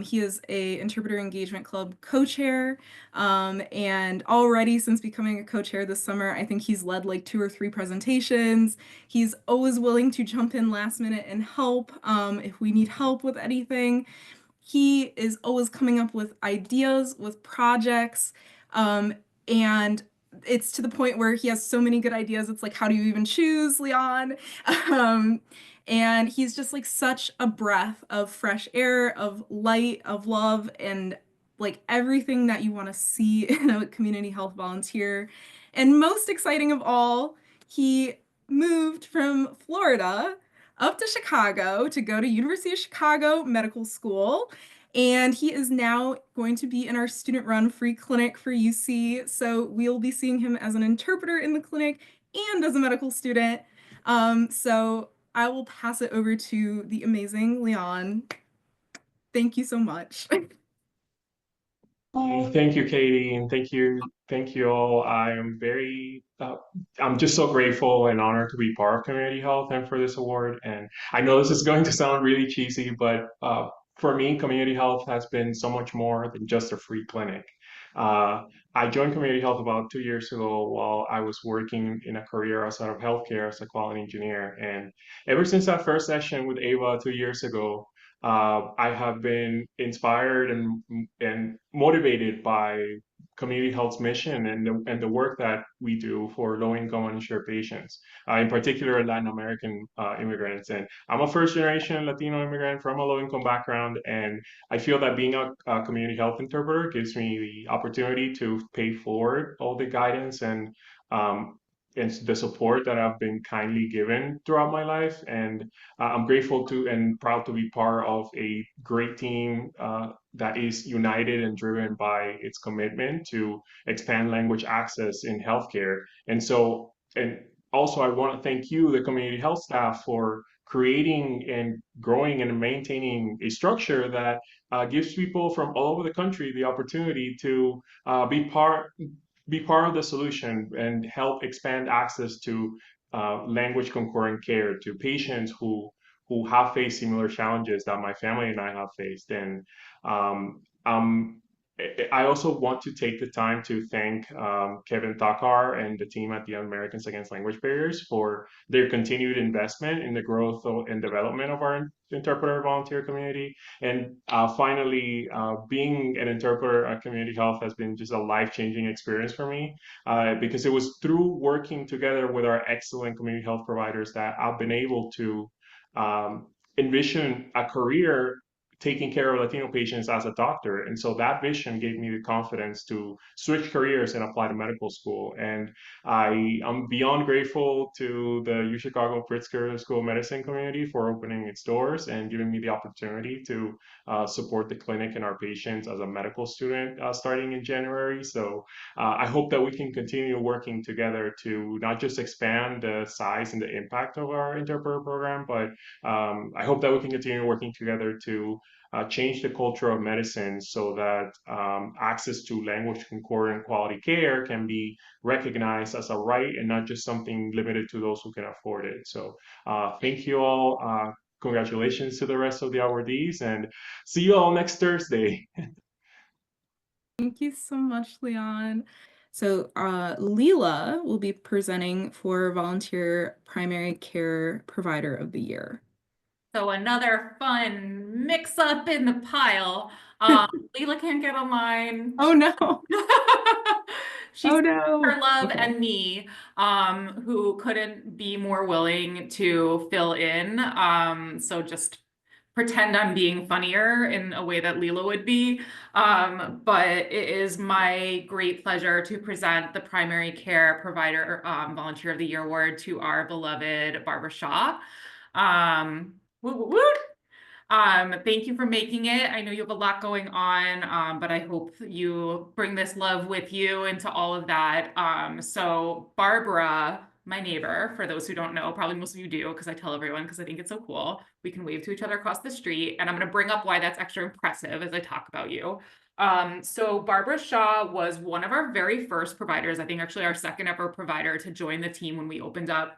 He is a Interpreter Engagement Club co-chair, and already since becoming a co-chair this summer, I think he's led like 2 or 3 presentations. He's always willing to jump in last minute and help if we need help with anything. He is always coming up with ideas, with projects, and it's to the point where he has so many good ideas. It's like, how do you even choose, Lyan? And he's just like such a breath of fresh air, of light, of love, and like everything that you want to see in a community health volunteer. And most exciting of all, he moved from Florida up to Chicago to go to University of Chicago Medical School. And he is now going to be in our student-run free clinic for UC. So we'll be seeing him as an interpreter in the clinic and as a medical student. So I will pass it over to the amazing Lyan. Thank you so much. Thank you, Katie, and thank you all. I am very, I'm just so grateful and honored to be part of Community Health and for this award. And I know this is going to sound really cheesy, but for me, Community Health has been so much more than just a free clinic. I joined Community Health about 2 years ago while I was working in a career outside of healthcare as a quality engineer. And ever since that first session with Ava 2 years ago, I have been inspired and motivated by Community Health's mission and the work that we do for low-income uninsured patients, in particular Latin American immigrants. And I'm a first-generation Latino immigrant from a low-income background, and I feel that being a community health interpreter gives me the opportunity to pay forward all the guidance and the support that I've been kindly given throughout my life. And I'm grateful to and proud to be part of a great team that is united and driven by its commitment to expand language access in healthcare. And also I want to thank you, the community health staff, for creating and growing and maintaining a structure that gives people from all over the country the opportunity to be part of the solution and help expand access to language concurrent care to patients who have faced similar challenges that my family and I have faced. And I also want to take the time to thank Kevin Thakar and the team at the Americans Against Language Barriers for their continued investment in the growth and development of our interpreter volunteer community. And finally, being an interpreter at Community Health has been just a life-changing experience for me because it was through working together with our excellent community health providers that I've been able to envision a career taking care of Latino patients as a doctor. And so that vision gave me the confidence to switch careers and apply to medical school. And I'm beyond grateful to the U Chicago Pritzker School of Medicine community for opening its doors and giving me the opportunity to support the clinic and our patients as a medical student starting in January. So I hope that we can continue working together to not just expand the size and the impact of our interpreter program, but I hope that we can continue working together to change the culture of medicine so that access to language concurrent quality care can be recognized as a right and not just something limited to those who can afford it. So thank you all. Congratulations to the rest of the awardees, and see you all next Thursday. Thank you so much, Lyan. So Leela will be presenting for Volunteer Primary Care Provider of the Year. So another fun mix up in the pile. Leela can't get online. Oh no. She's Oh no. her love Okay. and me, who couldn't be more willing to fill in. So just pretend I'm being funnier in a way that Leela would be. But it is my great pleasure to present the Primary Care Provider Volunteer of the Year Award to our beloved Barbara Shaw. Woo, woo, woo. Thank you for making it. I know you have a lot going on, but I hope you bring this love with you into all of that. So Barbara, my neighbor, for those who don't know, probably most of you do, because I tell everyone because I think it's so cool. We can wave to each other across the street, and I'm going to bring up why that's extra impressive as I talk about you. So Barbara Shaw was one of our very first providers, I think actually our second ever provider to join the team when we opened up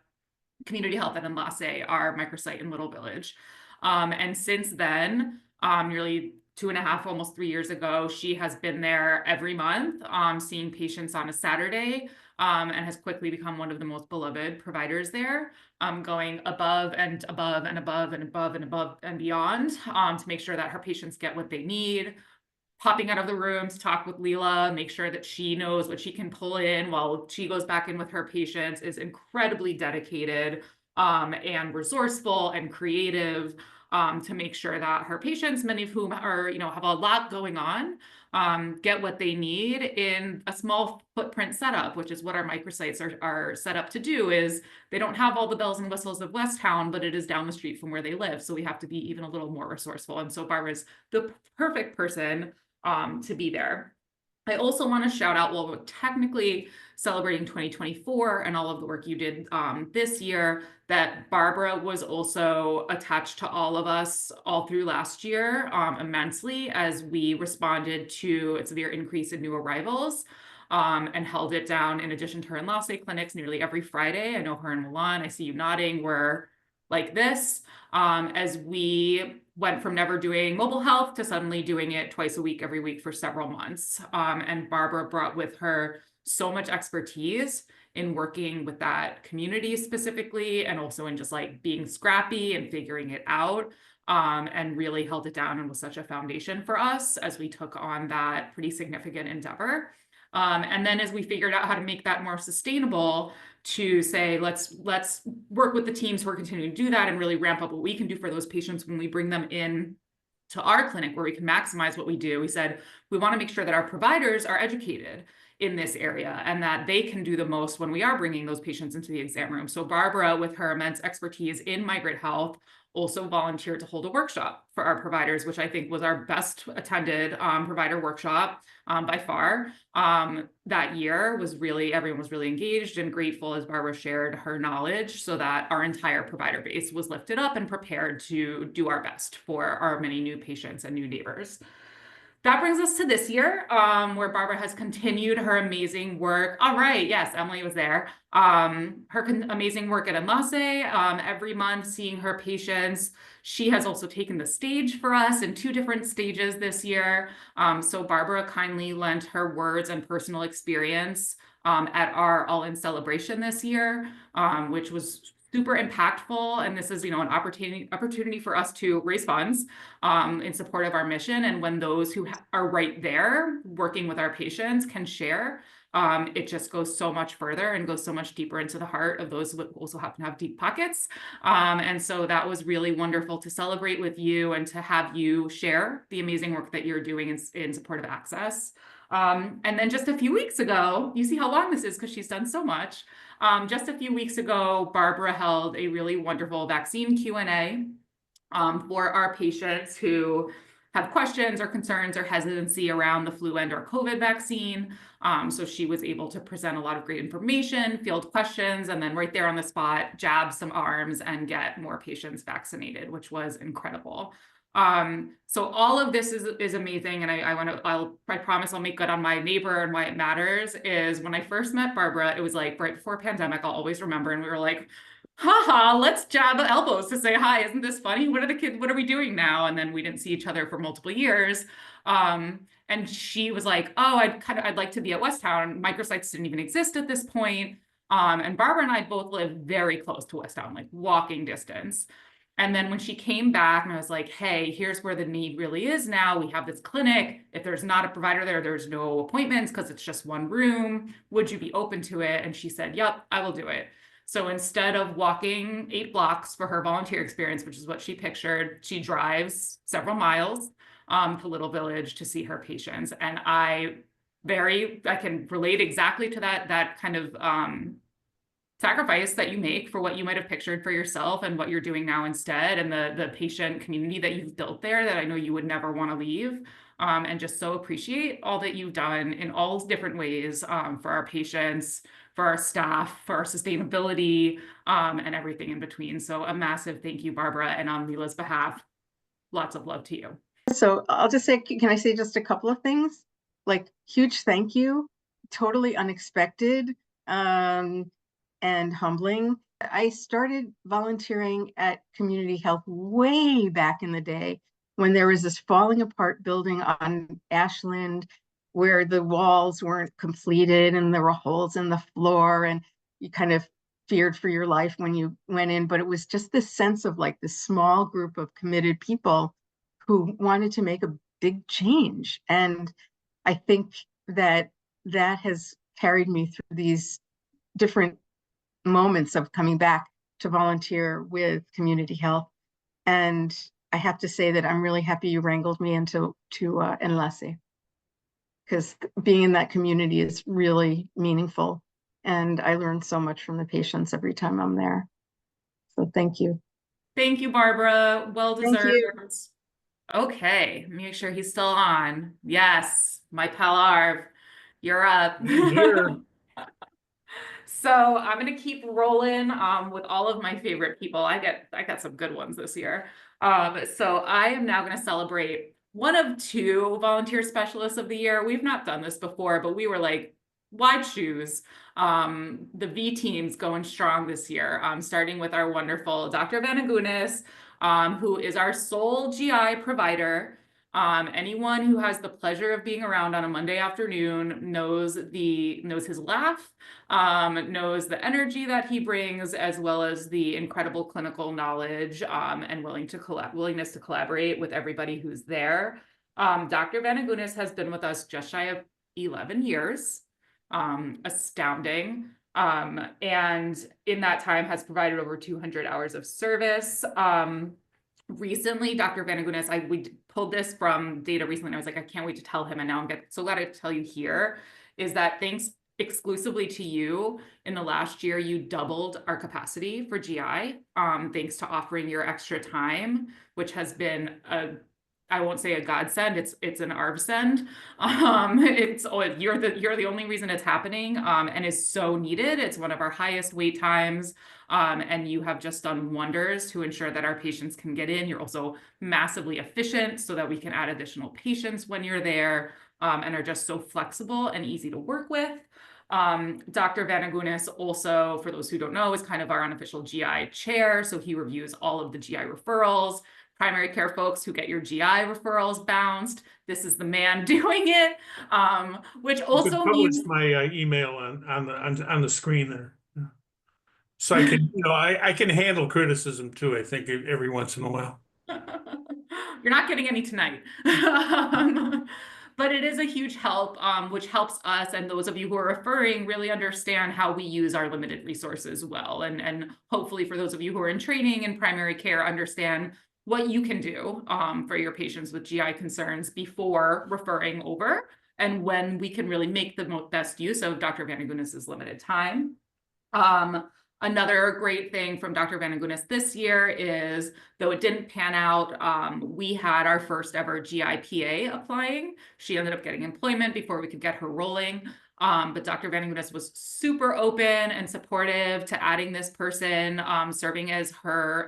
Community Health at Enlace, our microsite in Little Village. And since then, nearly 2.5, almost 3 years ago, she has been there every month, seeing patients on a Saturday, and has quickly become one of the most beloved providers there, going above and above and above and above and above and beyond, to make sure that her patients get what they need, popping out of the room to talk with Leela, make sure that she knows what she can pull in while she goes back in with her patients, is incredibly dedicated, and resourceful and creative, to make sure that her patients, many of whom are, have a lot going on, get what they need in a small footprint setup, which is what our microsites are set up to do. Is they don't have all the bells and whistles of West Town, but it is down the street from where they live. So we have to be even a little more resourceful. And so Barbara's the perfect person to be there. I also want to shout out, while we're technically celebrating 2024 and all of the work you did this year, that Barbara was also attached to all of us all through last year immensely, as we responded to a severe increase in new arrivals, and held it down. In addition to her enlace clinics nearly every Friday, I know her and Milan, I see you nodding, were like this, as we went from never doing mobile health to suddenly doing it twice a week, every week for several months. And Barbara brought with her so much expertise in working with that community specifically, and also in just like being scrappy and figuring it out, and really held it down and was such a foundation for us as we took on that pretty significant endeavor. And then as we figured out how to make that more sustainable, to say, let's work with the teams who are continuing to do that and really ramp up what we can do for those patients when we bring them in to our clinic, where we can maximize what we do. We said, we want to make sure that our providers are educated in this area and that they can do the most when we are bringing those patients into the exam room. So Barbara, with her immense expertise in migrant health, also volunteered to hold a workshop for our providers, which I think was our best attended provider workshop by far. That year was really, everyone was really engaged and grateful as Barbara shared her knowledge, so that our entire provider base was lifted up and prepared to do our best for our many new patients and new neighbors. That brings us to this year, where Barbara has continued her amazing work. All right, yes, Emily was there. Her amazing work at Enlace, every month, seeing her patients. She has also taken the stage for us in 2 different stages this year. So Barbara kindly lent her words and personal experience at our All-In celebration this year, which was super impactful. And this is, an opportunity for us to raise funds in support of our mission. And when those who are right there working with our patients can share, it just goes so much further and goes so much deeper into the heart of those who also happen to have deep pockets. And so that was really wonderful to celebrate with you and to have you share the amazing work that you're doing in support of access. And then just a few weeks ago, you see how long this is because she's done so much. Just a few weeks ago, Barbara held a really wonderful vaccine Q&A for our patients who have questions or concerns or hesitancy around the flu and or COVID vaccine. So she was able to present a lot of great information, field questions, and then right there on the spot, jab some arms and get more patients vaccinated, which was incredible. So all of this is amazing. And I promise I'll make good on my neighbor and why it matters. Is when I first met Barbara, it was like right before pandemic, I'll always remember. And we were like, haha, let's jab elbows to say, hi, isn't this funny? What are we doing now? And then we didn't see each other for multiple years. And she was like, oh, I'd like to be at West Town. Microsites didn't even exist at this point. And Barbara and I both live very close to West Town, like walking distance. And then when she came back and I was like, hey, here's where the need really is now. We have this clinic. If there's not a provider there, there's no appointments because it's just one room. Would you be open to it? And she said, yep, I will do it. So instead of walking 8 blocks for her volunteer experience, which is what she pictured, she drives several miles to Little Village to see her patients. And I can relate exactly to that kind of sacrifice that you make for what you might have pictured for yourself and what you're doing now instead, and the patient community that you've built there that I know you would never want to leave, and just so appreciate all that you've done in all different ways for our patients, for our staff, for our sustainability, and everything in between. So a massive thank you, Barbara, and on Leela's behalf, lots of love to you. So I'll just say, can I say just a couple of things? Like, huge thank you, totally unexpected, and humbling. I started volunteering at CommunityHealth way back in the day when there was this falling apart building on Ashland where the walls weren't completed and there were holes in the floor, and you kind of feared for your life when you went in. But it was just this sense of like this small group of committed people who wanted to make a big change. And I think that that has carried me through these different moments of coming back to volunteer with Community Health. And I have to say that I'm really happy you wrangled me into Enlace, because being in that community is really meaningful. And I learn so much from the patients every time I'm there. So thank you. Thank you, Barbara. Well Thank deserved. you. Okay, make sure he's still on. Yes, my pal Arv, you're up. Here. So I'm gonna keep rolling with all of my favorite people. I got some good ones this year. So I am now gonna celebrate one of two volunteer specialists of the year. We've not done this before, but we were like, wide shoes. The V team's going strong this year, starting with our wonderful Dr. Vanagunas, who is our sole GI provider. Anyone who has the pleasure of being around on a Monday afternoon knows his laugh, knows the energy that he brings, as well as the incredible clinical knowledge and willingness to collaborate with everybody who's there. Dr. Vanagunas has been with us just shy of 11 years. Astounding. And in that time has provided over 200 hours of service. Recently, Dr. Vanagunas, we pulled this from data recently, and I was like, I can't wait to tell him, and now I'm so glad to tell you here, is that thanks exclusively to you, in the last year, you doubled our capacity for GI, thanks to offering your extra time, which has been I won't say a godsend, it's an ARV-send. You're the only reason it's happening, and is so needed. It's one of our highest wait times, and you have just done wonders to ensure that our patients can get in. You're also massively efficient so that we can add additional patients when you're there, and are just so flexible and easy to work with. Dr. Vanagunas also, for those who don't know, is kind of our unofficial GI chair. So he reviews all of the GI referrals. Primary care folks who get your GI referrals bounced, this is the man doing it, which also means my email on the screen there, so I can I can handle criticism too. I think every once in a while. You're not getting any tonight. But it is a huge help, which helps us and those of you who are referring really understand how we use our limited resources well. And hopefully for those of you who are in training in primary care, understand what you can do for your patients with GI concerns before referring over, and when we can really make the best use of Dr. Vanagunas's limited time. Another great thing from Dr. Vanagunas this year is, though it didn't pan out, we had our first ever GI PA applying. She ended up getting employment before we could get her rolling. But Dr. Vanagunas was super open and supportive to adding this person, serving as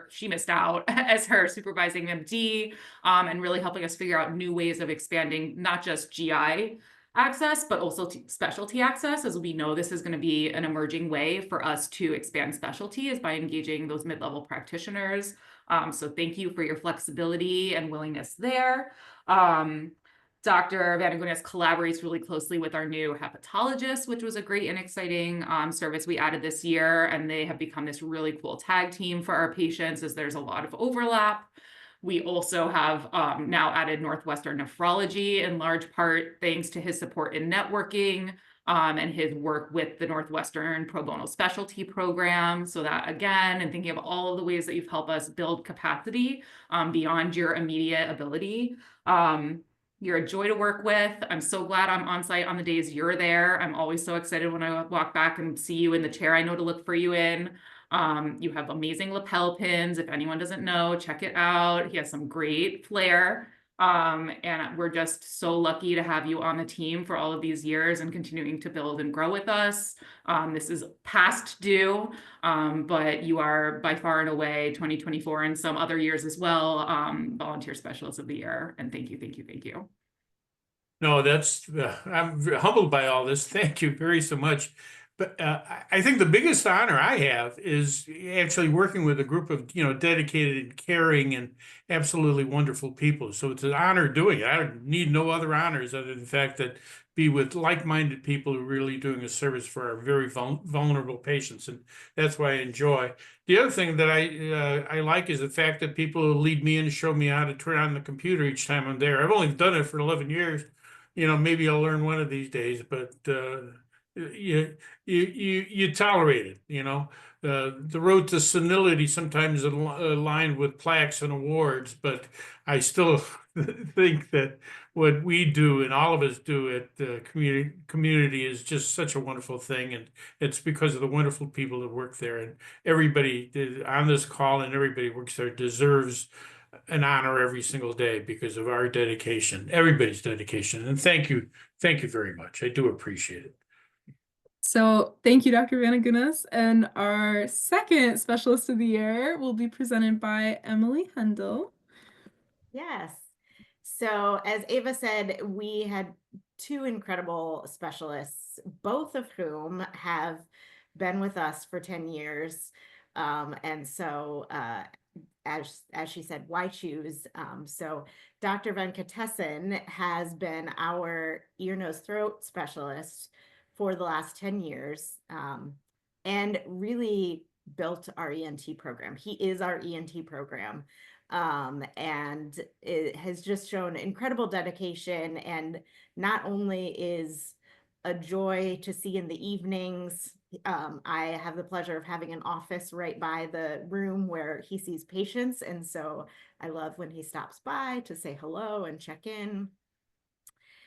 she missed out as her supervising MD, and really helping us figure out new ways of expanding not just GI access, but also specialty access, as we know this is going to be an emerging way for us to expand specialty is by engaging those mid-level practitioners. So thank you for your flexibility and willingness there. Dr. Vanagunas collaborates really closely with our new hepatologist, which was a great and exciting service we added this year. And they have become this really cool tag team for our patients as there's a lot of overlap. We also have now added Northwestern Nephrology in large part thanks to his support in networking and his work with the Northwestern Pro Bono Specialty Program. So that again, and thinking of all of the ways that you've helped us build capacity beyond your immediate ability. You're a joy to work with. I'm so glad I'm on site on the days you're there. I'm always so excited when I walk back and see you in the chair I know to look for you in. You have amazing lapel pins. If anyone doesn't know, check it out. He has some great flair. And we're just so lucky to have you on the team for all of these years and continuing to build and grow with us. This is past due, but you are by far and away 2024 and some other years as well, Volunteer Specialist of the Year. And thank you, thank you, thank you. No, I'm humbled by all this. Thank you very so much. But I think the biggest honor I have is actually working with a group of, dedicated and caring and absolutely wonderful people. So it's an honor doing it. I need no other honors other than the fact that be with like-minded people who are really doing a service for our very vulnerable patients. And that's why I enjoy. The other thing that I like is the fact that people lead me in and show me how to turn on the computer each time I'm there. I've only done it for 11 years. Maybe I'll learn one of these days, but you tolerate it. The road to senility sometimes is aligned with plaques and awards, but I still think that what we do and all of us do at the community is just such a wonderful thing, and it's because of the wonderful people that work there, and everybody on this call and everybody works there deserves an honor every single day because of our dedication, everybody's dedication, and thank you very much. I do appreciate it. So thank you, Dr. Vanagunas. And our second specialist of the year will be presented by Emily Hendel. Yes. So as Ava said, we had two incredible specialists, both of whom have been with us for 10 years. And so as she said, why choose? So Dr. Venkatesan has been our ear, nose, throat specialist for the last 10 years and really built our ENT program. He is our ENT program. And it has just shown incredible dedication, and not only is a joy to see in the evenings. I have the pleasure of having an office right by the room where he sees patients, and so I love when he stops by to say hello and check in.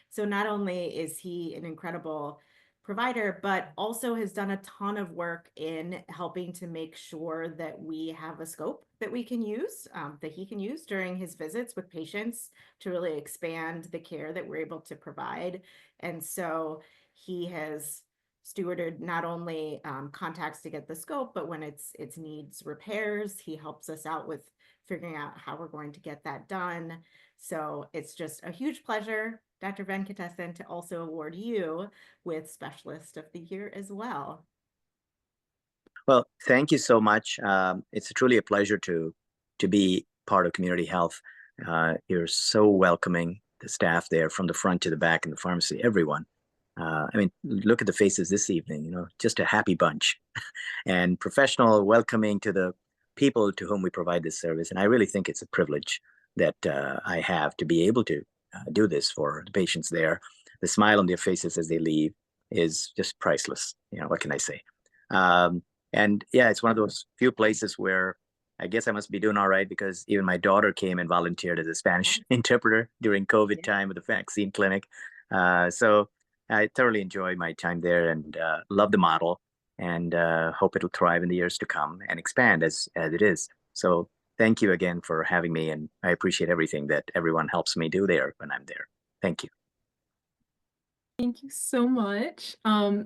So not only is he an incredible provider, but also has done a ton of work in helping to make sure that we have a scope that we can use, that he can use during his visits with patients to really expand the care that we're able to provide. And so he has stewarded not only contacts to get the scope, but when it's needs repairs, he helps us out with figuring out how we're going to get that done. So it's just a huge pleasure, Dr. Venkatesan, to also award you with Specialist of the Year as well. Well, thank you so much. It's truly a pleasure to be part of Community Health. You're so welcoming, the staff there from the front to the back in the pharmacy, everyone. I mean, look at the faces this evening, just a happy bunch and professional, welcoming to the people to whom we provide this service. And I really think it's a privilege that I have to be able to do this for the patients there. The smile on their faces as they leave is just priceless. What can I say? And yeah, it's one of those few places where I guess I must be doing all right, because even my daughter came and volunteered as a Spanish interpreter during COVID time with the vaccine clinic. So I thoroughly enjoy my time there and love the model, and hope it'll thrive in the years to come and expand as it is. So thank you again for having me, and I appreciate everything that everyone helps me do there when I'm there. Thank you. Thank you so much.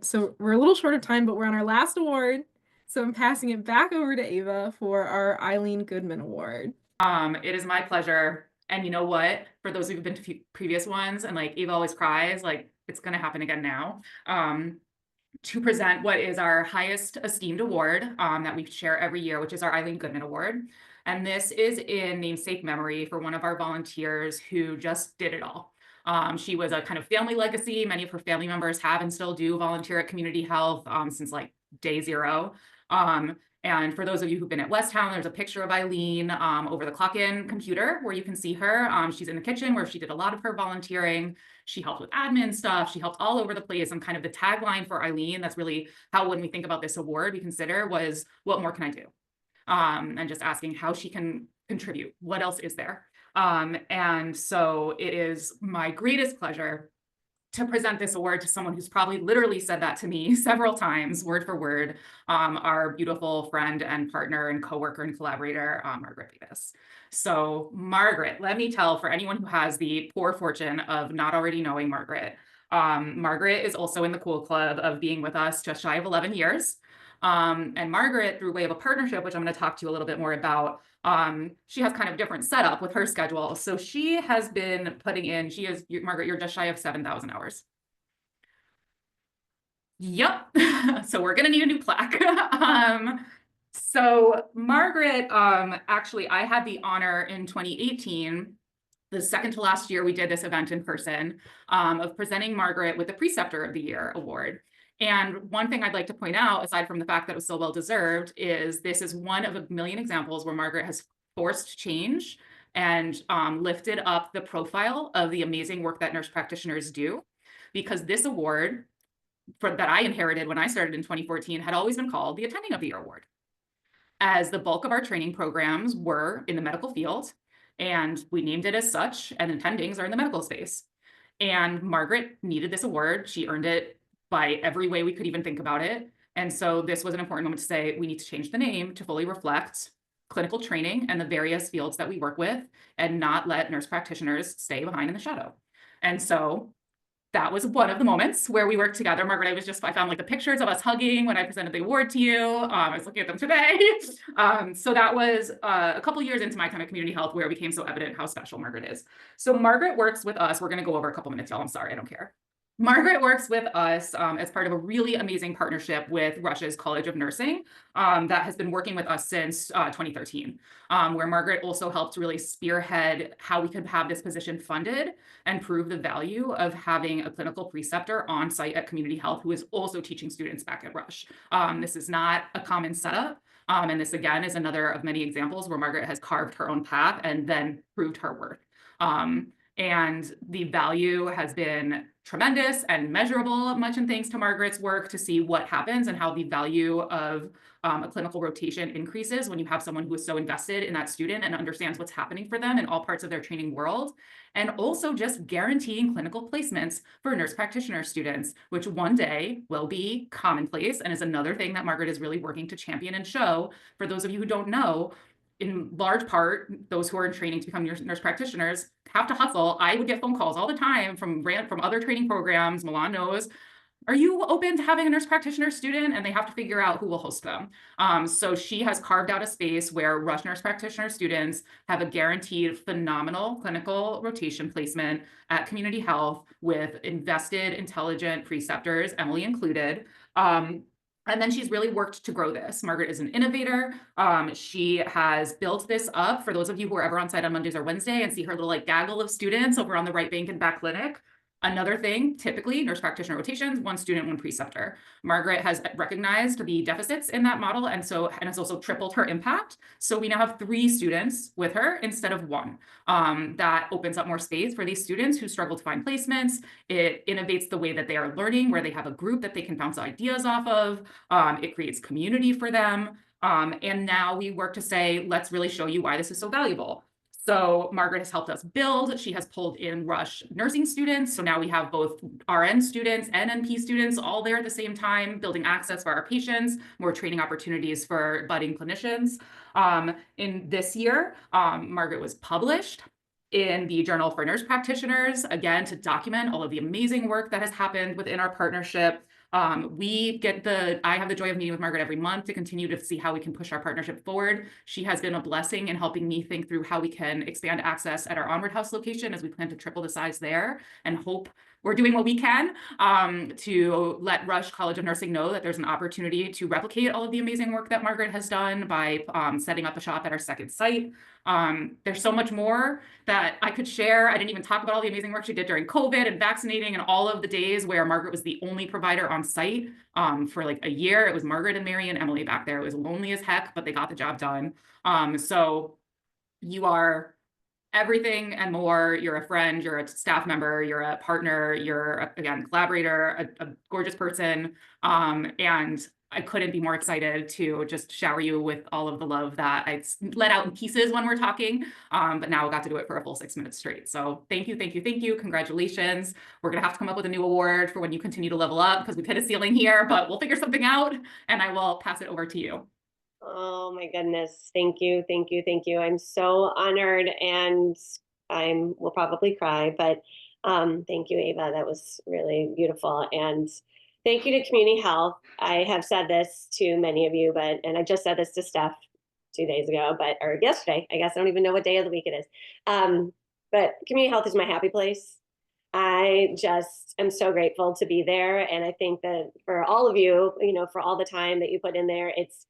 So we're a little short of time, but we're on our last award. So I'm passing it back over to Ava for our Illene Goodman Award. It is my pleasure. And you know what? For those who've been to previous ones, and like Ava always cries, like it's going to happen again now, to present what is our highest esteemed award that we share every year, which is our Illene Goodman Award. And this is in namesake memory for one of our volunteers who just did it all. She was a kind of family legacy. Many of her family members have and still do volunteer at Community Health since like day zero. And for those of you who've been at Westtown, there's a picture of Illene over the clock-in computer where you can see her. She's in the kitchen where she did a lot of her volunteering. She helped with admin stuff. She helped all over the place. And kind of the tagline for Illene, that's really how, when we think about this award, we consider was, what more can I do? And just asking how she can contribute. What else is there? And so it is my greatest pleasure to present this award to someone who's probably literally said that to me several times, word for word, our beautiful friend and partner and coworker and collaborator, Margaret Bavis. So Margaret, let me tell, for anyone who has the poor fortune of not already knowing Margaret, Margaret is also in the cool club of being with us just shy of 11 years. And Margaret, through way of a partnership, which I'm going to talk to you a little bit more about, she has kind of different setup with her schedule. So she has been putting in, Margaret, you're just shy of 7,000 hours. Yep. So we're gonna need a new plaque. So Margaret, actually, I had the honor in 2018, the second to last year we did this event in person, of presenting Margaret with the Preceptor of the Year award. And one thing I'd like to point out, aside from the fact that it was so well deserved, is this is one of a million examples where Margaret has forced change and lifted up the profile of the amazing work that nurse practitioners do. Because this award that I inherited when I started in 2014 had always been called the Attending of the Year Award, as the bulk of our training programs were in the medical field, and we named it as such, and attendings are in the medical space. And Margaret needed this award. She earned it by every way we could even think about it. And so this was an important moment to say, we need to change the name to fully reflect clinical training and the various fields that we work with, and not let nurse practitioners stay behind in the shadow. And so that was one of the moments where we worked together. Margaret, I found like the pictures of us hugging when I presented the award to you. I was looking at them today. So that was a couple years into my time at Community Health where it became so evident how special Margaret is. So Margaret works with us. We're gonna go over a couple minutes, y'all. I'm sorry, I don't care. Margaret works with us as part of a really amazing partnership with Rush's College of Nursing that has been working with us since 2013, where Margaret also helped really spearhead how we could have this position funded and prove the value of having a clinical preceptor on site at Community Health who is also teaching students back at Rush. This is not a common setup. And this again is another of many examples where Margaret has carved her own path and then proved her worth. And the value has been tremendous and measurable, much in thanks to Margaret's work, to see what happens and how the value of a clinical rotation increases when you have someone who is so invested in that student and understands what's happening for them in all parts of their training world. And also just guaranteeing clinical placements for nurse practitioner students, which one day will be commonplace and is another thing that Margaret is really working to champion and show. For those of you who don't know, in large part, those who are in training to become nurse practitioners have to hustle. I would get phone calls all the time from other training programs. Milan knows, are you open to having a nurse practitioner student? And they have to figure out who will host them. So she has carved out a space where Rush nurse practitioner students have a guaranteed phenomenal clinical rotation placement at Community Health with invested, intelligent preceptors, Emily included. And then she's really worked to grow this. Margaret is an innovator. She has built this up. For those of you who are ever on site on Mondays or Wednesday and see her little like gaggle of students over on the right bank and back clinic. Another thing, typically nurse practitioner rotations, one student, one preceptor. Margaret has recognized the deficits in that model and has also tripled her impact. So we now have 3 students with her instead of 1. That opens up more space for these students who struggle to find placements. It innovates the way that they are learning, where they have a group that they can bounce ideas off of. It creates community for them. And now we work to say, let's really show you why this is so valuable. So Margaret has helped us build. She has pulled in Rush nursing students. So now we have both RN students and NP students all there at the same time, building access for our patients, more training opportunities for budding clinicians. In this year, Margaret was published in the Journal for Nurse Practitioners, again, to document all of the amazing work that has happened within our partnership. I have the joy of meeting with Margaret every month to continue to see how we can push our partnership forward. She has been a blessing in helping me think through how we can expand access at our Onward House location as we plan to triple the size there, and hope we're doing what we can to let Rush College of Nursing know that there's an opportunity to replicate all of the amazing work that Margaret has done by setting up a shop at our second site. There's so much more that I could share. I didn't even talk about all the amazing work she did during COVID and vaccinating and all of the days where Margaret was the only provider on site for like a year. It was Margaret and Mary and Emily back there. It was lonely as heck, but they got the job done. So you are everything and more. You're a friend, you're a staff member, you're a partner, you're again, collaborator, a gorgeous person. And I couldn't be more excited to just shower you with all of the love that I let out in pieces when we're talking, but now I got to do it for a full 6 minutes straight. So thank you, thank you, thank you. Congratulations. We're gonna have to come up with a new award for when you continue to level up because we've hit a ceiling here, but we'll figure something out, and I will pass it over to you. Oh my goodness. Thank you. Thank you. Thank you. I'm so honored, and will probably cry, but thank you, Ava. That was really beautiful. And thank you to Community Health. I have said this to many of you, and I just said this to Steph 2 days ago, or yesterday. I guess I don't even know what day of the week it is. But Community Health is my happy place. I just am so grateful to be there. And I think that for all of you, for all the time that you put in there, it's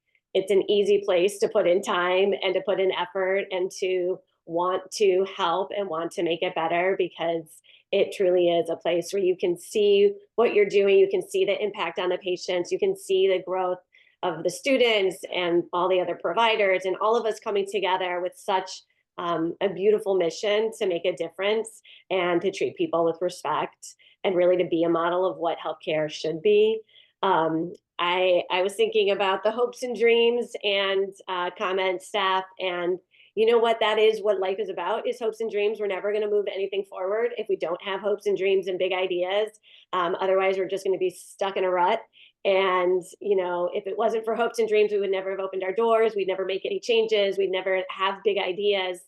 an easy place to put in time and to put in effort and to want to help and want to make it better, because it truly is a place where you can see what you're doing. You can see the impact on the patients. You can see the growth of the students and all the other providers, and all of us coming together with such a beautiful mission to make a difference and to treat people with respect and really to be a model of what healthcare should be. I was thinking about the hopes and dreams and comment staff, and you know what that is, what life is about, is hopes and dreams. We're never going to move anything forward if we don't have hopes and dreams and big ideas. Otherwise, we're just going to be stuck in a rut. And, if it wasn't for hopes and dreams, we would never have opened our doors. We'd never make any changes. We'd never have big ideas.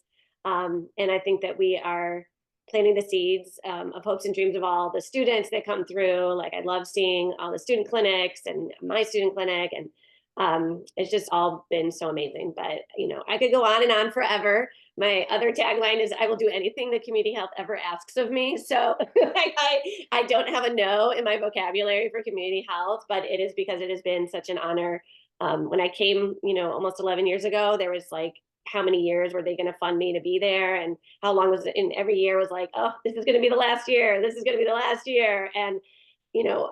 And I think that we are planting the seeds of hopes and dreams of all the students that come through. Like, I love seeing all the student clinics and my student clinic, and it's just all been so amazing. But, I could go on and on forever. My other tagline is, I will do anything that Community Health ever asks of me. So I don't have a no in my vocabulary for Community Health, but it is because it has been such an honor. When I came, almost 11 years ago, there was like, how many years were they going to fund me to be there? And how long was it? And every year was like, oh, this is going to be the last year. This is going to be the last year. And,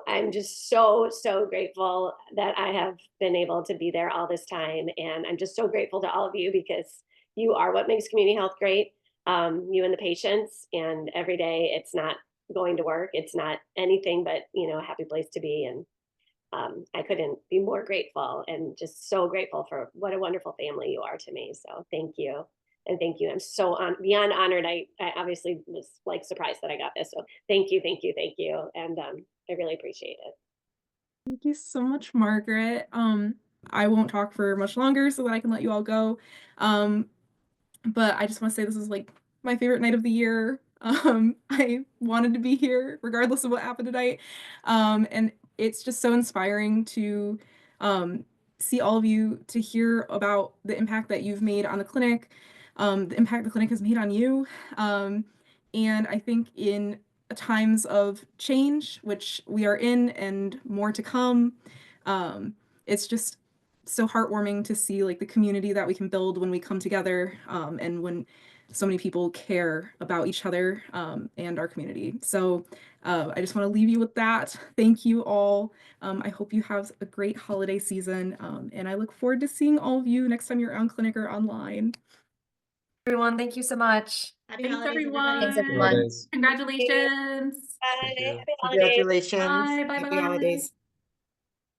I'm just so, so grateful that I have been able to be there all this time. And I'm just so grateful to all of you, because you are what makes Community Health great. You and the patients, and every day it's not going to work. It's not anything but, a happy place to be. And I couldn't be more grateful, and just so grateful for what a wonderful family you are to me. So thank you. And thank you. I'm so beyond honored. I obviously was like surprised that I got this. So thank you, thank you, thank you. And I really appreciate it. Thank you so much, Margaret. I won't talk for much longer so that I can let you all go. But I just want to say this is like my favorite night of the year. I wanted to be here regardless of what happened tonight. And it's just so inspiring to see all of you, to hear about the impact that you've made on the clinic, the impact the clinic has made on you. And I think in times of change, which we are in, and more to come, it's just so heartwarming to see like the community that we can build when we come together, and when so many people care about each other and our community. So I just want to leave you with that. Thank you all. I hope you have a great holiday season, and I look forward to seeing all of you next time you're on clinic or online. Everyone, thank you so much. Happy Thanks, holidays, everyone. everybody. Thanks, everyone. Congratulations. Bye. Happy holidays. Congratulations. Bye, bye, Happy bye. holidays.